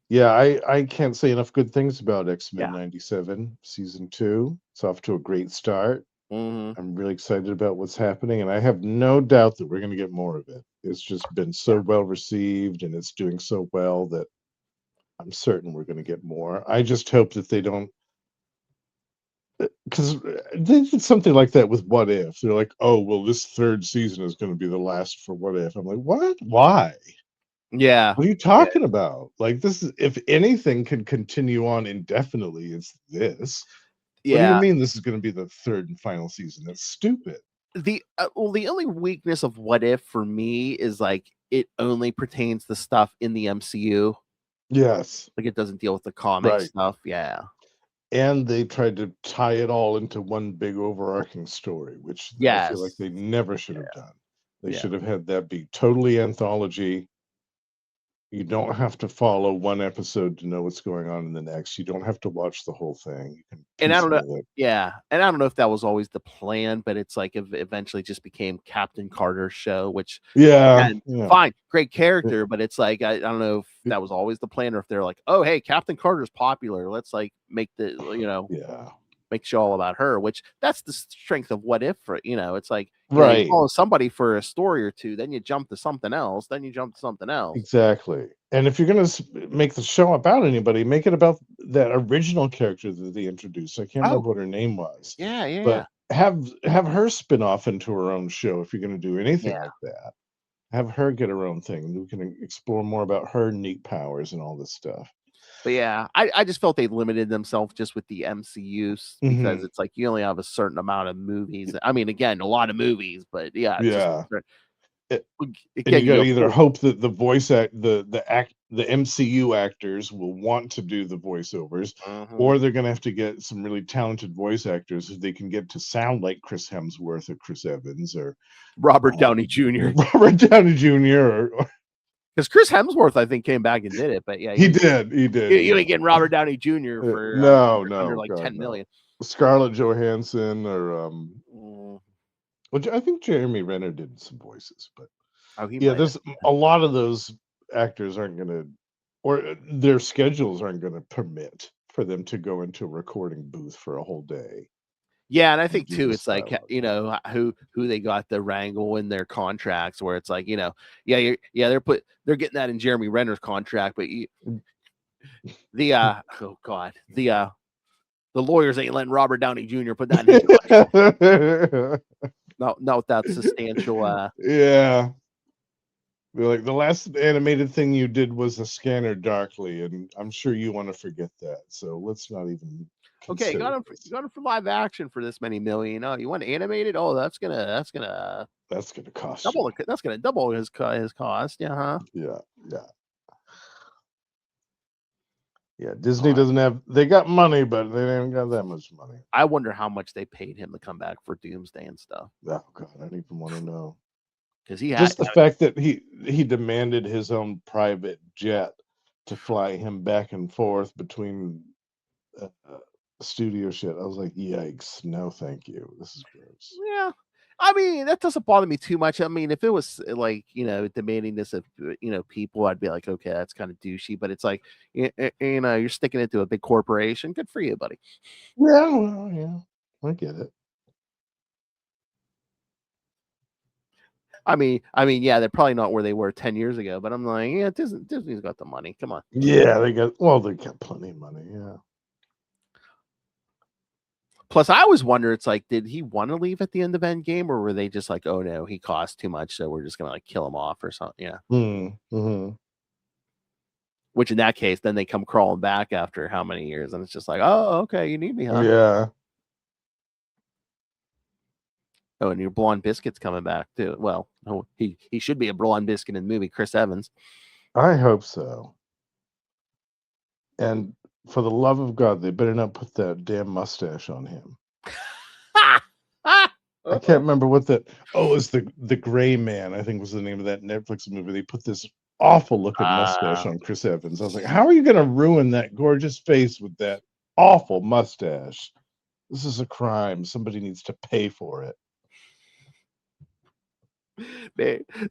Yeah, I can't say enough good things about X-Men Yeah. 97 season 2. It's off to a great start. Mm-hmm. I'm really excited about what's happening, and I have no doubt that we're going to get more of it. It's just been so well received, and it's doing so well that I'm certain we're going to get more. I just hope that they don't, because they did something like that with What If. They're like, oh, well, this third season is going to be the last for What If. I'm like, what? Why? Yeah. What are you talking about? Like, this is, if anything can continue on indefinitely, it's this. What do you Yeah. mean this is going to be the third and final season? That's stupid. The only weakness of What If for me is like it only pertains to stuff in the MCU. Yes. Like it doesn't deal with the comic Right. stuff. Yeah. And they tried to tie it all into one big overarching story, which I feel like they never should have done. They should have had that be totally anthology. You don't have to follow one episode to know what's going on in the next. You don't have to watch the whole thing. You can And I don't know. piecemeal it. Yeah, and I don't know if that was always the plan, but it's like eventually just became Captain Carter's show, which Yeah. fine, great character, but it's like I don't know if that was always the plan or if they're like, oh hey, Captain Carter's popular, let's like make the Yeah. make show all about her, which that's the strength of What If. For it's like you Right. follow somebody for a story or two, then you jump to something else, then you jump to something else. Exactly. And if you're going to make the show about anybody, make it about that original character that they introduced. I can't remember what her name was. Yeah. But have her spin off into her own show if you're going to do anything Yeah. like that. Have her get her own thing. We can explore more about her unique powers and all this stuff. But yeah, I just felt they limited themselves just with the MCU because it's like you only have a certain amount of movies. I mean, again, a lot of movies, but yeah, Yeah. And again, you got to either hope that the MCU actors will want to do the voiceovers, or they're going to have to get some really talented voice actors who they can get to sound like Chris Hemsworth or Chris Evans or Robert Downey Jr. Robert Downey Jr. Because Chris Hemsworth, I think, came back and did it, but yeah, he did. You ain't getting Robert Downey Jr. for under like 10 million. Scarlett Johansson or which I think Jeremy Renner did some voices, but there's a lot of those actors aren't going to, or their schedules aren't going to permit for them to go into a recording booth for a whole day. Yeah, and I think too, it's like who they got the wrangle in their contracts, where it's like they're getting that in Jeremy Renner's contract, but the lawyers ain't letting Robert Downey Jr. put that in his contract. Not without substantial. Yeah. Like the last animated thing you did was a Scanner Darkly, and I'm sure you want to forget that. So let's not even. Okay, you got him for live action for this many million. Oh, you want animated? Oh, that's gonna cost double. You. That's gonna double his cost. Yeah. Yeah, Disney doesn't have. They got money, but they haven't got that much money. I wonder how much they paid him to come back for Doomsday and stuff. Oh God, I don't even want to know. Because he just the fact that he demanded his own private jet to fly him back and forth between studio shit. I was like, yikes! No, thank you. This is gross. Yeah. I mean, that doesn't bother me too much. I mean, if it was like, demanding this of, people, I'd be like, okay, that's kind of douchey. But it's like, you're sticking it to a big corporation. Good for you, buddy. Yeah, well, yeah, I get it. I mean, yeah, they're probably not where they were 10 years ago. But I'm like, yeah, Disney's got the money. Come on. Yeah, they got plenty of money. Yeah. Plus, I always wonder, it's like, did he want to leave at the end of Endgame, or were they just like, oh no, he cost too much, so we're just gonna like kill him off or something? Yeah. Which in that case, then they come crawling back after how many years, and it's just like, oh, okay, you need me, huh? Yeah. Oh, and your blonde biscuit's coming back too. Well, no, he should be a blonde biscuit in the movie, Chris Evans. I hope so. And for the love of God, they better not put that damn mustache on him. I can't remember what that. Oh, it's the Gray Man, I think was the name of that Netflix movie. They put this awful looking mustache on Chris Evans. I was like, how are you going to ruin that gorgeous face with that awful mustache? This is a crime. Somebody needs to pay for it.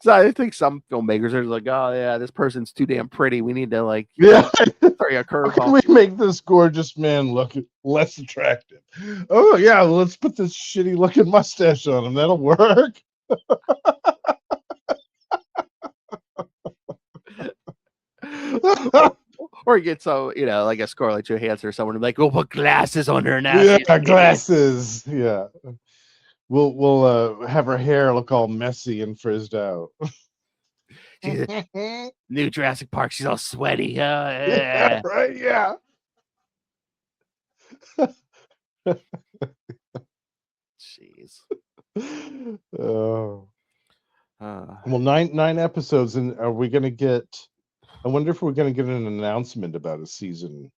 So I think some filmmakers are like, oh yeah, this person's too damn pretty. We need to like, sorry, a curve. How can we make this gorgeous man look less attractive? Oh yeah, well, let's put this shitty looking mustache on him. That'll work. Or get like a Scarlett Johansson or someone like, we'll put glasses on her now. Yeah, glasses. Yeah. We'll have her hair look all messy and frizzed out. New Jurassic Park. She's all sweaty. Yeah, right. Yeah. Jeez. Oh. Well, nine episodes, and are we going to get? I wonder if we're going to get an announcement about a season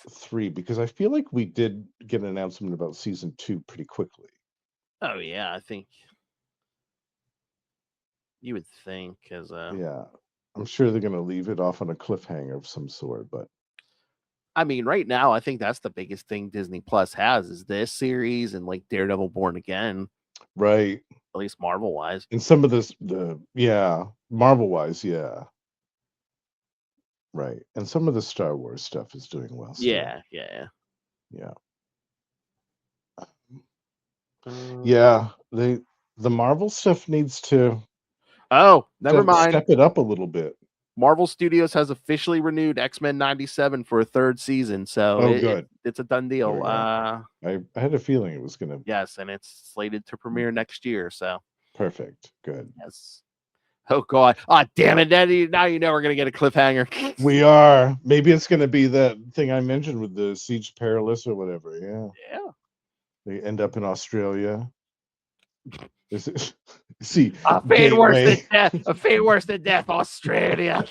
3, because I feel like we did get an announcement about season 2 pretty quickly. Oh yeah, I think you would think, because yeah, I'm sure they're going to leave it off on a cliffhanger of some sort. But I mean, right now, I think that's the biggest thing Disney Plus has is this series and like Daredevil Born Again. Right. At least Marvel wise. And some of this, Marvel wise, yeah. Right. And some of the Star Wars stuff is doing well. Still. Yeah. Yeah, the Marvel stuff needs to Oh, never mind. step it up a little bit. Marvel Studios has officially renewed X-Men 97 for a third season, so Good. it's a done deal. I had a feeling it was going to. Yes, and it's slated to premiere next year. So perfect. Good. Yes. Oh God! Oh damn it! Now you know we're gonna get a cliffhanger. We are. Maybe it's going to be that thing I mentioned with the Siege Perilous or whatever. Yeah. Yeah. They end up in Australia. See, a fate worse than death. A fate worse than death. Australia.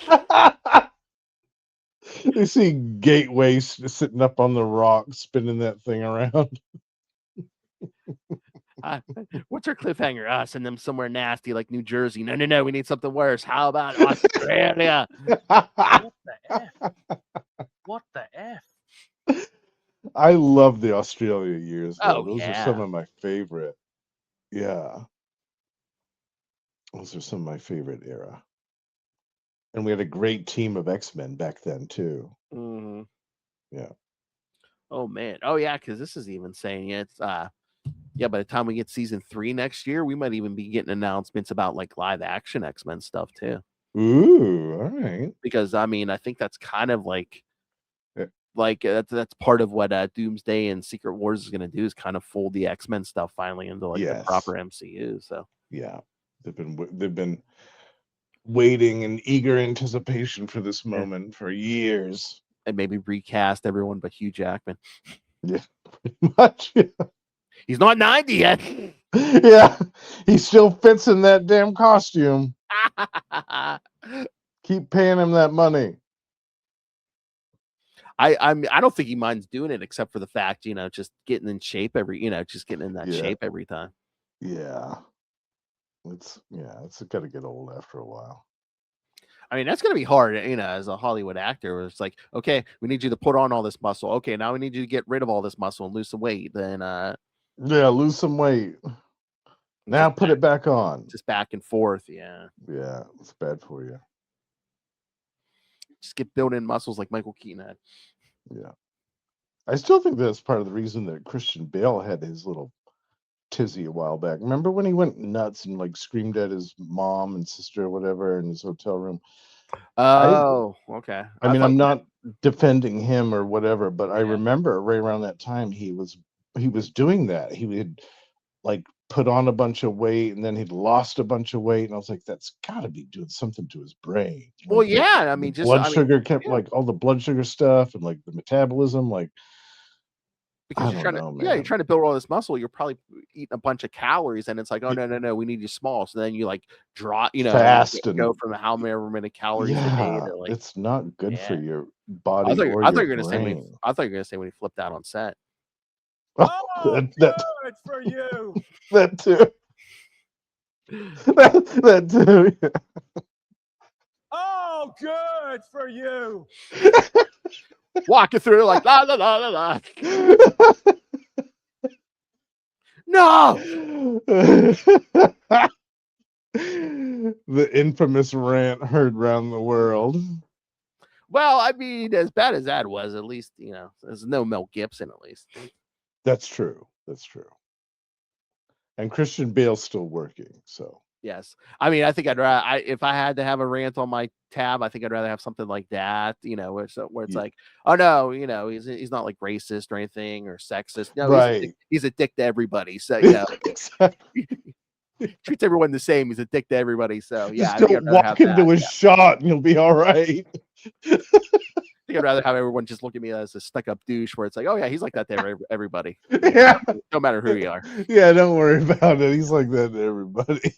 You see Gateway sitting up on the rock, spinning that thing around. What's our cliffhanger? Send them somewhere nasty like New Jersey. No. We need something worse. How about Australia? What the F? What the F? I love the Australia years, though. Oh, Those are some of my favorite. Yeah. Those are some of my favorite era. And we had a great team of X-Men back then, too. Mm-hmm. Yeah. Oh, man. Oh, yeah, because this is even saying it's, by the time we get season 3 next year, we might even be getting announcements about, like, live-action X-Men stuff, too. Ooh, all right. Because, I mean, I think that's kind of like that's part of what Doomsday and Secret Wars is going to do is kind of fold the X-Men stuff finally into like the proper MCU. So yeah, they've been waiting in eager anticipation for this moment for years, and maybe recast everyone but Hugh Jackman. Yeah, pretty much. Yeah. He's not 90 yet. Yeah, he still fits in that damn costume. Keep paying him that money. I don't think he minds doing it, except for the fact, just getting in shape just getting in that shape every time. Yeah. It's got to get old after a while. I mean, that's going to be hard, as a Hollywood actor. Where it's like, okay, we need you to put on all this muscle. Okay, now we need you to get rid of all this muscle and lose some weight. Then, lose some weight. Now put it back on. Just back and forth. Yeah. Yeah, it's bad for you. Just get built in muscles like Michael Keaton had. Yeah. I still think that's part of the reason that Christian Bale had his little tizzy a while back. Remember when he went nuts and like screamed at his mom and sister or whatever in his hotel room? Oh, okay. I mean, I'm not defending him or whatever, but I remember right around that time he was doing that. He would like put on a bunch of weight and then he'd lost a bunch of weight, and I was like, that's got to be doing something to his brain. Like, well, yeah, I mean, blood sugar kept like all the blood sugar stuff and like the metabolism, like. Because you're trying to build all this muscle, you're probably eating a bunch of calories, and it's like, oh no, we need you small. So then you like drop, fast and go from how many calories a day to like. It's not good for your body. I thought you were gonna say when he flipped out on set. Oh, good for you. That too. that too. Yeah. Oh, good for you. Walking through like la la la la la. No. The infamous rant heard around the world. Well, I mean, as bad as that was, at least there's no Mel Gibson. At least that's true. That's true. And Christian Bale's still working, so. Yes, I mean, I think I'd rather. If I had to have a rant on my tab, I think I'd rather have something like that. Where it's like, oh no, he's not like racist or anything or sexist. No, right. He's a dick to everybody. So treats everyone the same. He's a dick to everybody. So yeah, just don't walk into his shot and you'll be all right. I think I'd rather have everyone just look at me as a stuck-up douche, where it's like, oh yeah, he's like that to everybody. Yeah, no matter who you are. Yeah, don't worry about it. He's like that to everybody.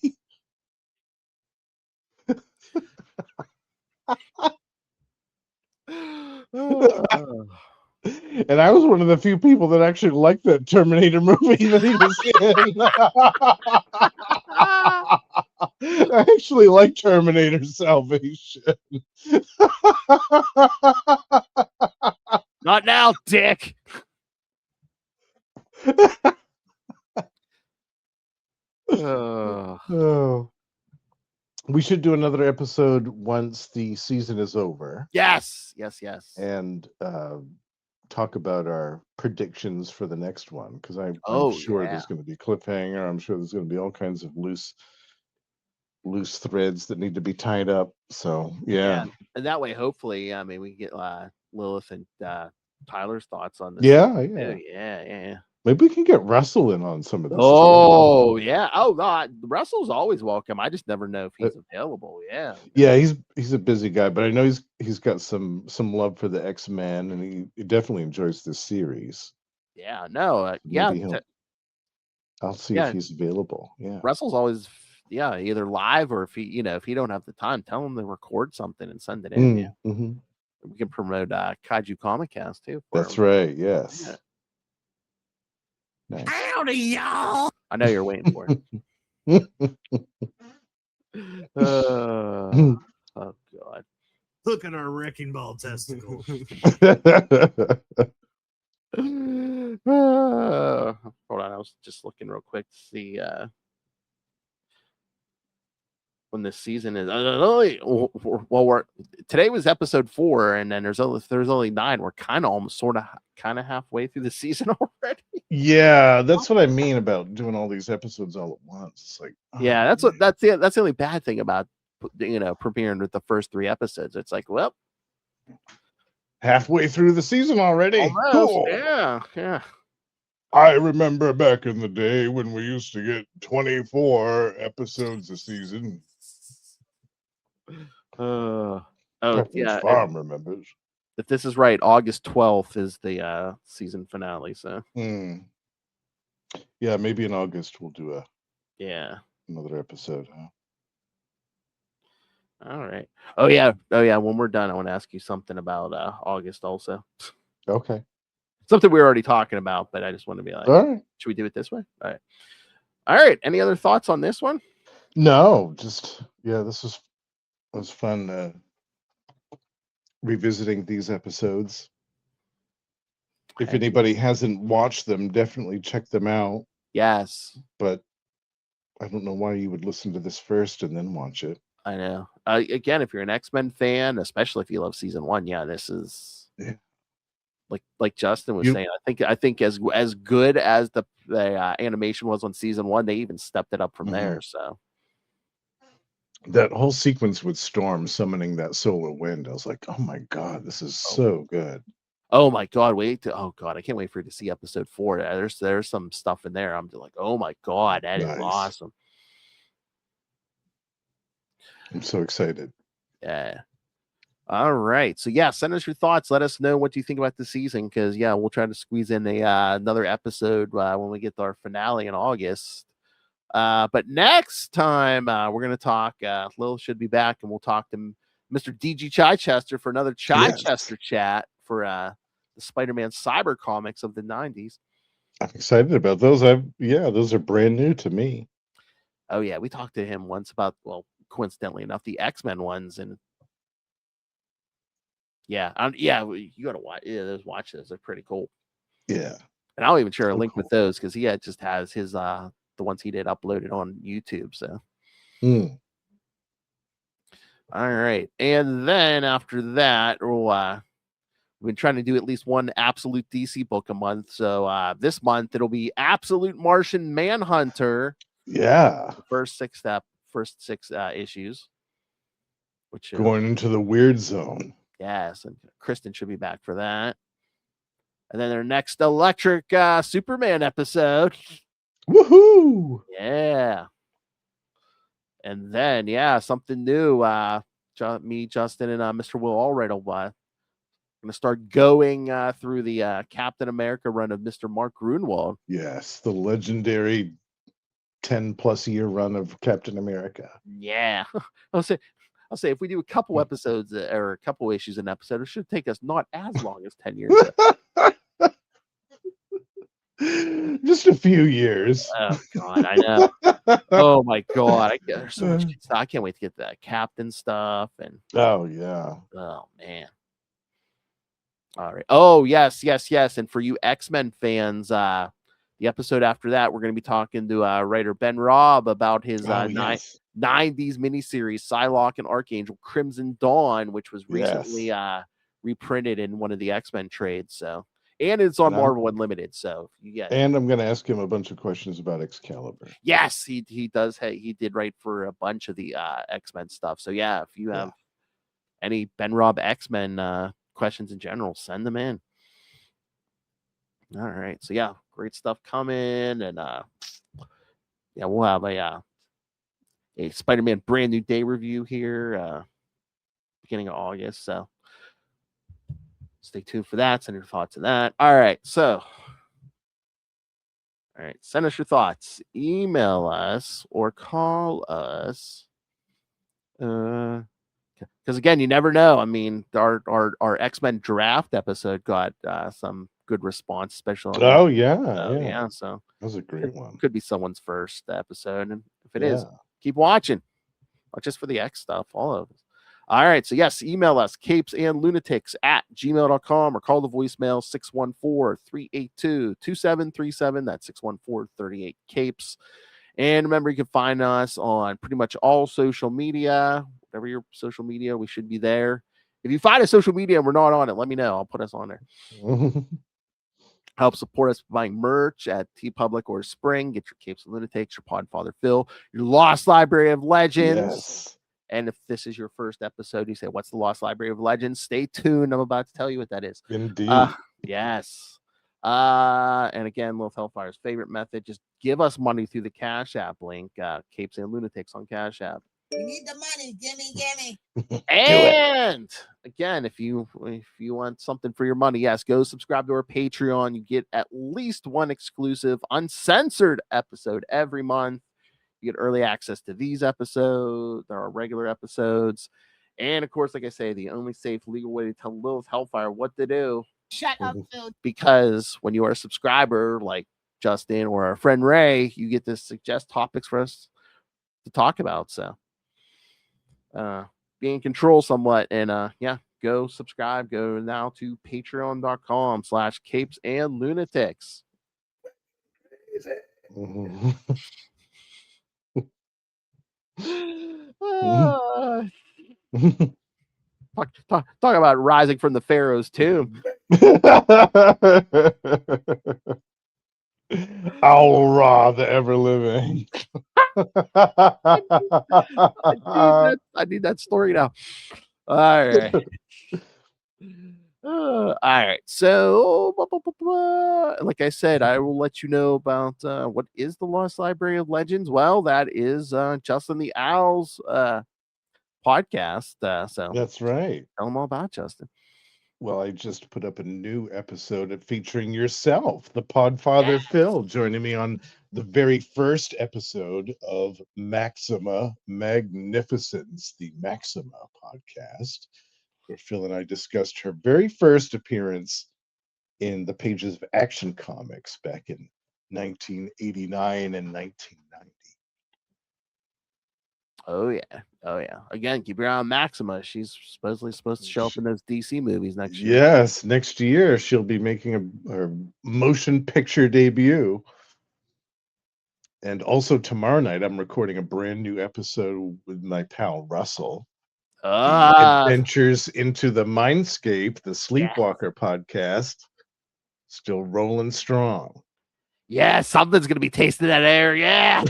And I was one of the few people that actually liked that Terminator movie that he was in. I actually like Terminator Salvation. Not now, dick. Oh. We should do another episode once the season is over. Yes. And talk about our predictions for the next one, because I'm Oh sure yeah, there's going to be cliffhanger. I'm sure there's going to be all kinds of loose threads that need to be tied up. So yeah, yeah, and that way, hopefully, I mean, we can get Lilith and Tyler's thoughts on this. yeah, Too. yeah. Yeah. Maybe we can get Russell in on some of this as well. Oh yeah. Oh God, Russell's always welcome. I just never know if Uh, he's available. Yeah. yeah, he's a busy guy, but I know he's got some love for the X-Men, and he definitely enjoys this series. Yeah. No. Yeah. Maybe I'll see if Yeah. he's available. Yeah. Russell's always either live or if if he don't have the time, tell him to record something and send it in. Yeah. Mm-hmm. We can promote Kaiju Comic Cast too for That's him. right. Yeah. Yes. Nice. Howdy, y'all. I know you're waiting for it. Oh God. Look at our wrecking ball testicles. Hold on, I was just looking real quick to see when this season is. Today was episode 4, and then there's only 9. We're kind of halfway through the season already. Yeah, that's what I mean about doing all these episodes all at once. It's like, Yeah, oh, that's the only bad thing about premiering with the first 3 episodes. It's like, well, halfway through the season already. almost, Cool. yeah. I remember back in the day when we used to get 24 episodes a season. Yeah. Farm remembers. If this is right, August 12th is the season finale. So yeah, maybe in August we'll do another episode. Huh? All right. Oh yeah. When we're done, I want to ask you something about August also. Okay. Something we were already talking about, but I just want to be like, all right. Should we do it this way? All right. Any other thoughts on this one? No, just this was fun revisiting these episodes. If anybody hasn't watched them, definitely check them out. Yes. But I don't know why you would listen to this first and then watch it. I know. Again, if you're an X-Men fan, especially if you love season 1, this is like Justin was saying. I think as good as the animation was on season 1, they even stepped it up from there. So that whole sequence with Storm summoning that solar wind, I was like, oh my God, this is so good. Oh my God, I can't wait for you to see episode 4. There's some stuff in there. I'm just like, oh my God, that is awesome. I'm so excited. Yeah. All right. So send us your thoughts. Let us know what you think about the season, because we'll try to squeeze in another episode when we get to our finale in August. But next time we're going to talk. Lil should be back, and we'll talk to Mr. DG Chichester for another Chichester chat for the Spider-Man Cyber comics of the 90s. I'm excited about those. Those are brand new to me. Oh yeah, we talked to him once about, coincidentally enough, the X-Men ones, and you gotta watch. Yeah, watch those. They're pretty cool. Yeah, and I'll even share a link with those, because he just has his the ones he did uploaded on YouTube. So. All right, and then after that, we've been trying to do at least one Absolute DC book a month. So this month it'll be Absolute Martian Manhunter. Yeah, the first six issues, which going into the weird zone. Yes, and Kristen should be back for that. And then their next Electric Superman episode. Woohoo! Yeah. And then something new. Me, Justin, and Mr. Will Allred will going to start going through the Captain America run of Mr. Mark Grunwald. Yes, the legendary 10+ year run of Captain America. Yeah. I'll say if we do a couple episodes or a couple issues an episode, it should take us not as long as 10 years. Just a few years. Oh God, I know. Oh my God, there's so much good stuff. I can't wait to get that Captain stuff. And oh yeah. Oh man. All right. Oh yes. And for you X-Men fans, the episode after that, we're going to be talking to writer Ben Robb about his 90s miniseries Psylocke and Archangel Crimson Dawn, which was recently reprinted in one of the X-Men trades. So and it's on And Marvel Unlimited. So and I'm going to ask him a bunch of questions about Excalibur. yes, he does. Hey, he did write for a bunch of the X-Men stuff. So yeah, if you have any Ben Rob X-Men questions in general, send them in. All right. So yeah, great stuff coming, and we'll have a Spider-Man brand new day review here beginning of August. So stay tuned for that. Send your thoughts on that. All right. So send us your thoughts. Email us or call us. Because again, you never know. I mean, our X-Men draft episode got some good response, especially on yeah. So that was a great one. Could be someone's first episode, and if it is, keep watching. Not just for the X stuff, all of it. All right, so yes, email us CapesandLunatics@gmail.com or call the voicemail 614-382-2737. That's 614-38-CAPES. And remember, you can find us on pretty much all social media. Whatever your social media, we should be there. If you find a social media and we're not on it, let me know. I'll put us on there. Help support us by buying merch at TeePublic or Spring. Get your Capes and Lunatics, your Podfather Phil, your Lost Library of Legends. Yes. And if this is your first episode, you say, what's the Lost Library of Legends? Stay tuned. I'm about to tell you what that is. Indeed. Yes. And again, Lilith Hellfire's favorite method, just give us money through the Cash App link, Capes and Lunatics on Cash App. We need the money. Gimme. And again, if you want something for your money, yes, go subscribe to our Patreon. You get at least one exclusive uncensored episode every month. You get early access to these episodes. There are regular episodes. And of course, like I say, the only safe legal way to tell Lilith Hellfire what to do. Shut up, Phil. Because when you are a subscriber like Justin or our friend Ray, you get to suggest topics for us to talk about. So be in control somewhat. And go subscribe. Go now to patreon.com/CapesandLunatics. Talk about rising from the Pharaoh's tomb. Aura, the ever living. I need that story now. All right. All right. So, like I said, I will let you know about what is the Lost Library of Legends. Well, that is Justin the Owl's podcast. So that's right. Tell them all about Justin. Well, I just put up a new episode featuring yourself, the Podfather Phil, joining me on the very first episode of Maxima Magnificence, the Maxima podcast, where Phil and I discussed her very first appearance in the pages of Action Comics back in 1989 and 1990. Oh yeah. Again, keep your eye on Maxima. She's supposedly supposed to show up in those DC movies next year. Yes, next year she'll be making her motion picture debut. And also tomorrow night, I'm recording a brand new episode with my pal Russell. The Adventures into the Mindscape, the Sleepwalker podcast, still rolling strong. Yeah, something's gonna be tasting that air. Yeah.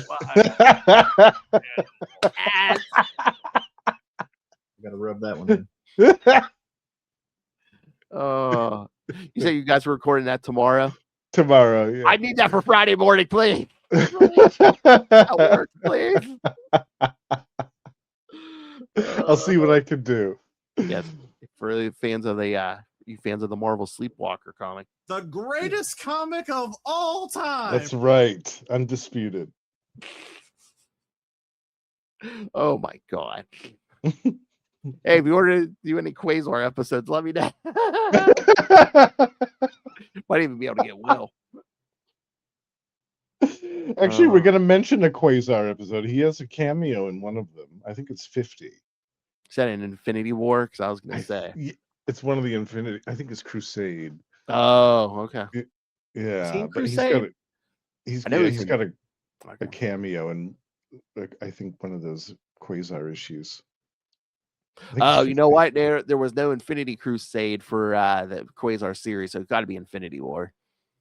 Gotta rub that one in. Oh, you say you guys are recording that tomorrow? Tomorrow, yeah. I need that for Friday morning, please. That work, please. I'll see what I can do. Yes, for the fans of the you fans of the Marvel Sleepwalker comic, the greatest comic of all time. That's right, undisputed. Oh my god. Hey, if you want to do any Quasar episodes, let me know. Might even be able to get Will. Actually, we're going to mention a Quasar episode. He has a cameo in one of them. I think it's 50. Is that an Infinity War? Because I was going to say. It's one of the Infinity. I think it's Crusade. Oh, okay. Yeah, but Crusade? he's got a cameo in, I think, one of those Quasar issues. Oh, you know what? There was no Infinity Crusade for the Quasar series, so it's got to be Infinity War.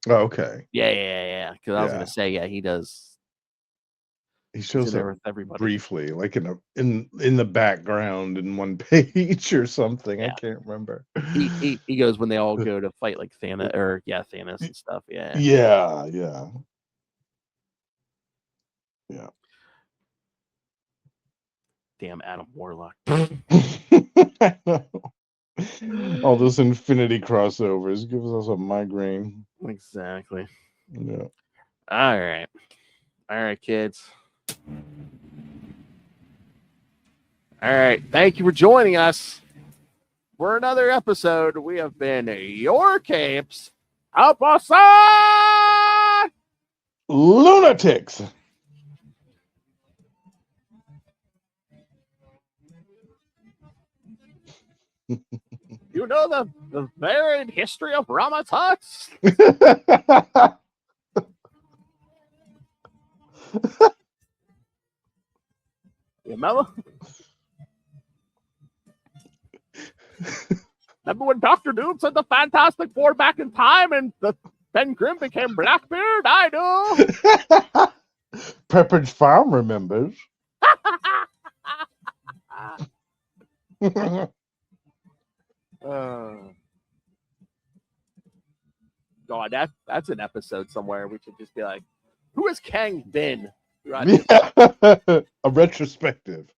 Oh, okay. Yeah. Because I was gonna say, yeah, he does. He shows there up with everybody. briefly, like in the background in one page or something. Yeah. I can't remember. He goes when they all go to fight like Thanos Thanos and stuff. Yeah. Yeah. Damn Adam Warlock. I know. All those Infinity crossovers gives us a migraine. Exactly. Yeah. All right, kids. All right. Thank you for joining us for another episode. We have been your Capes. Help us on Lunatics. You know the varied history of Lunatics? You remember? Remember when Dr. Doom sent the Fantastic Four back in time and the Ben Grimm became Blackbeard? I do. Pepperidge Farm remembers. God, that's an episode somewhere. We should just be like, who has Kang been? A retrospective.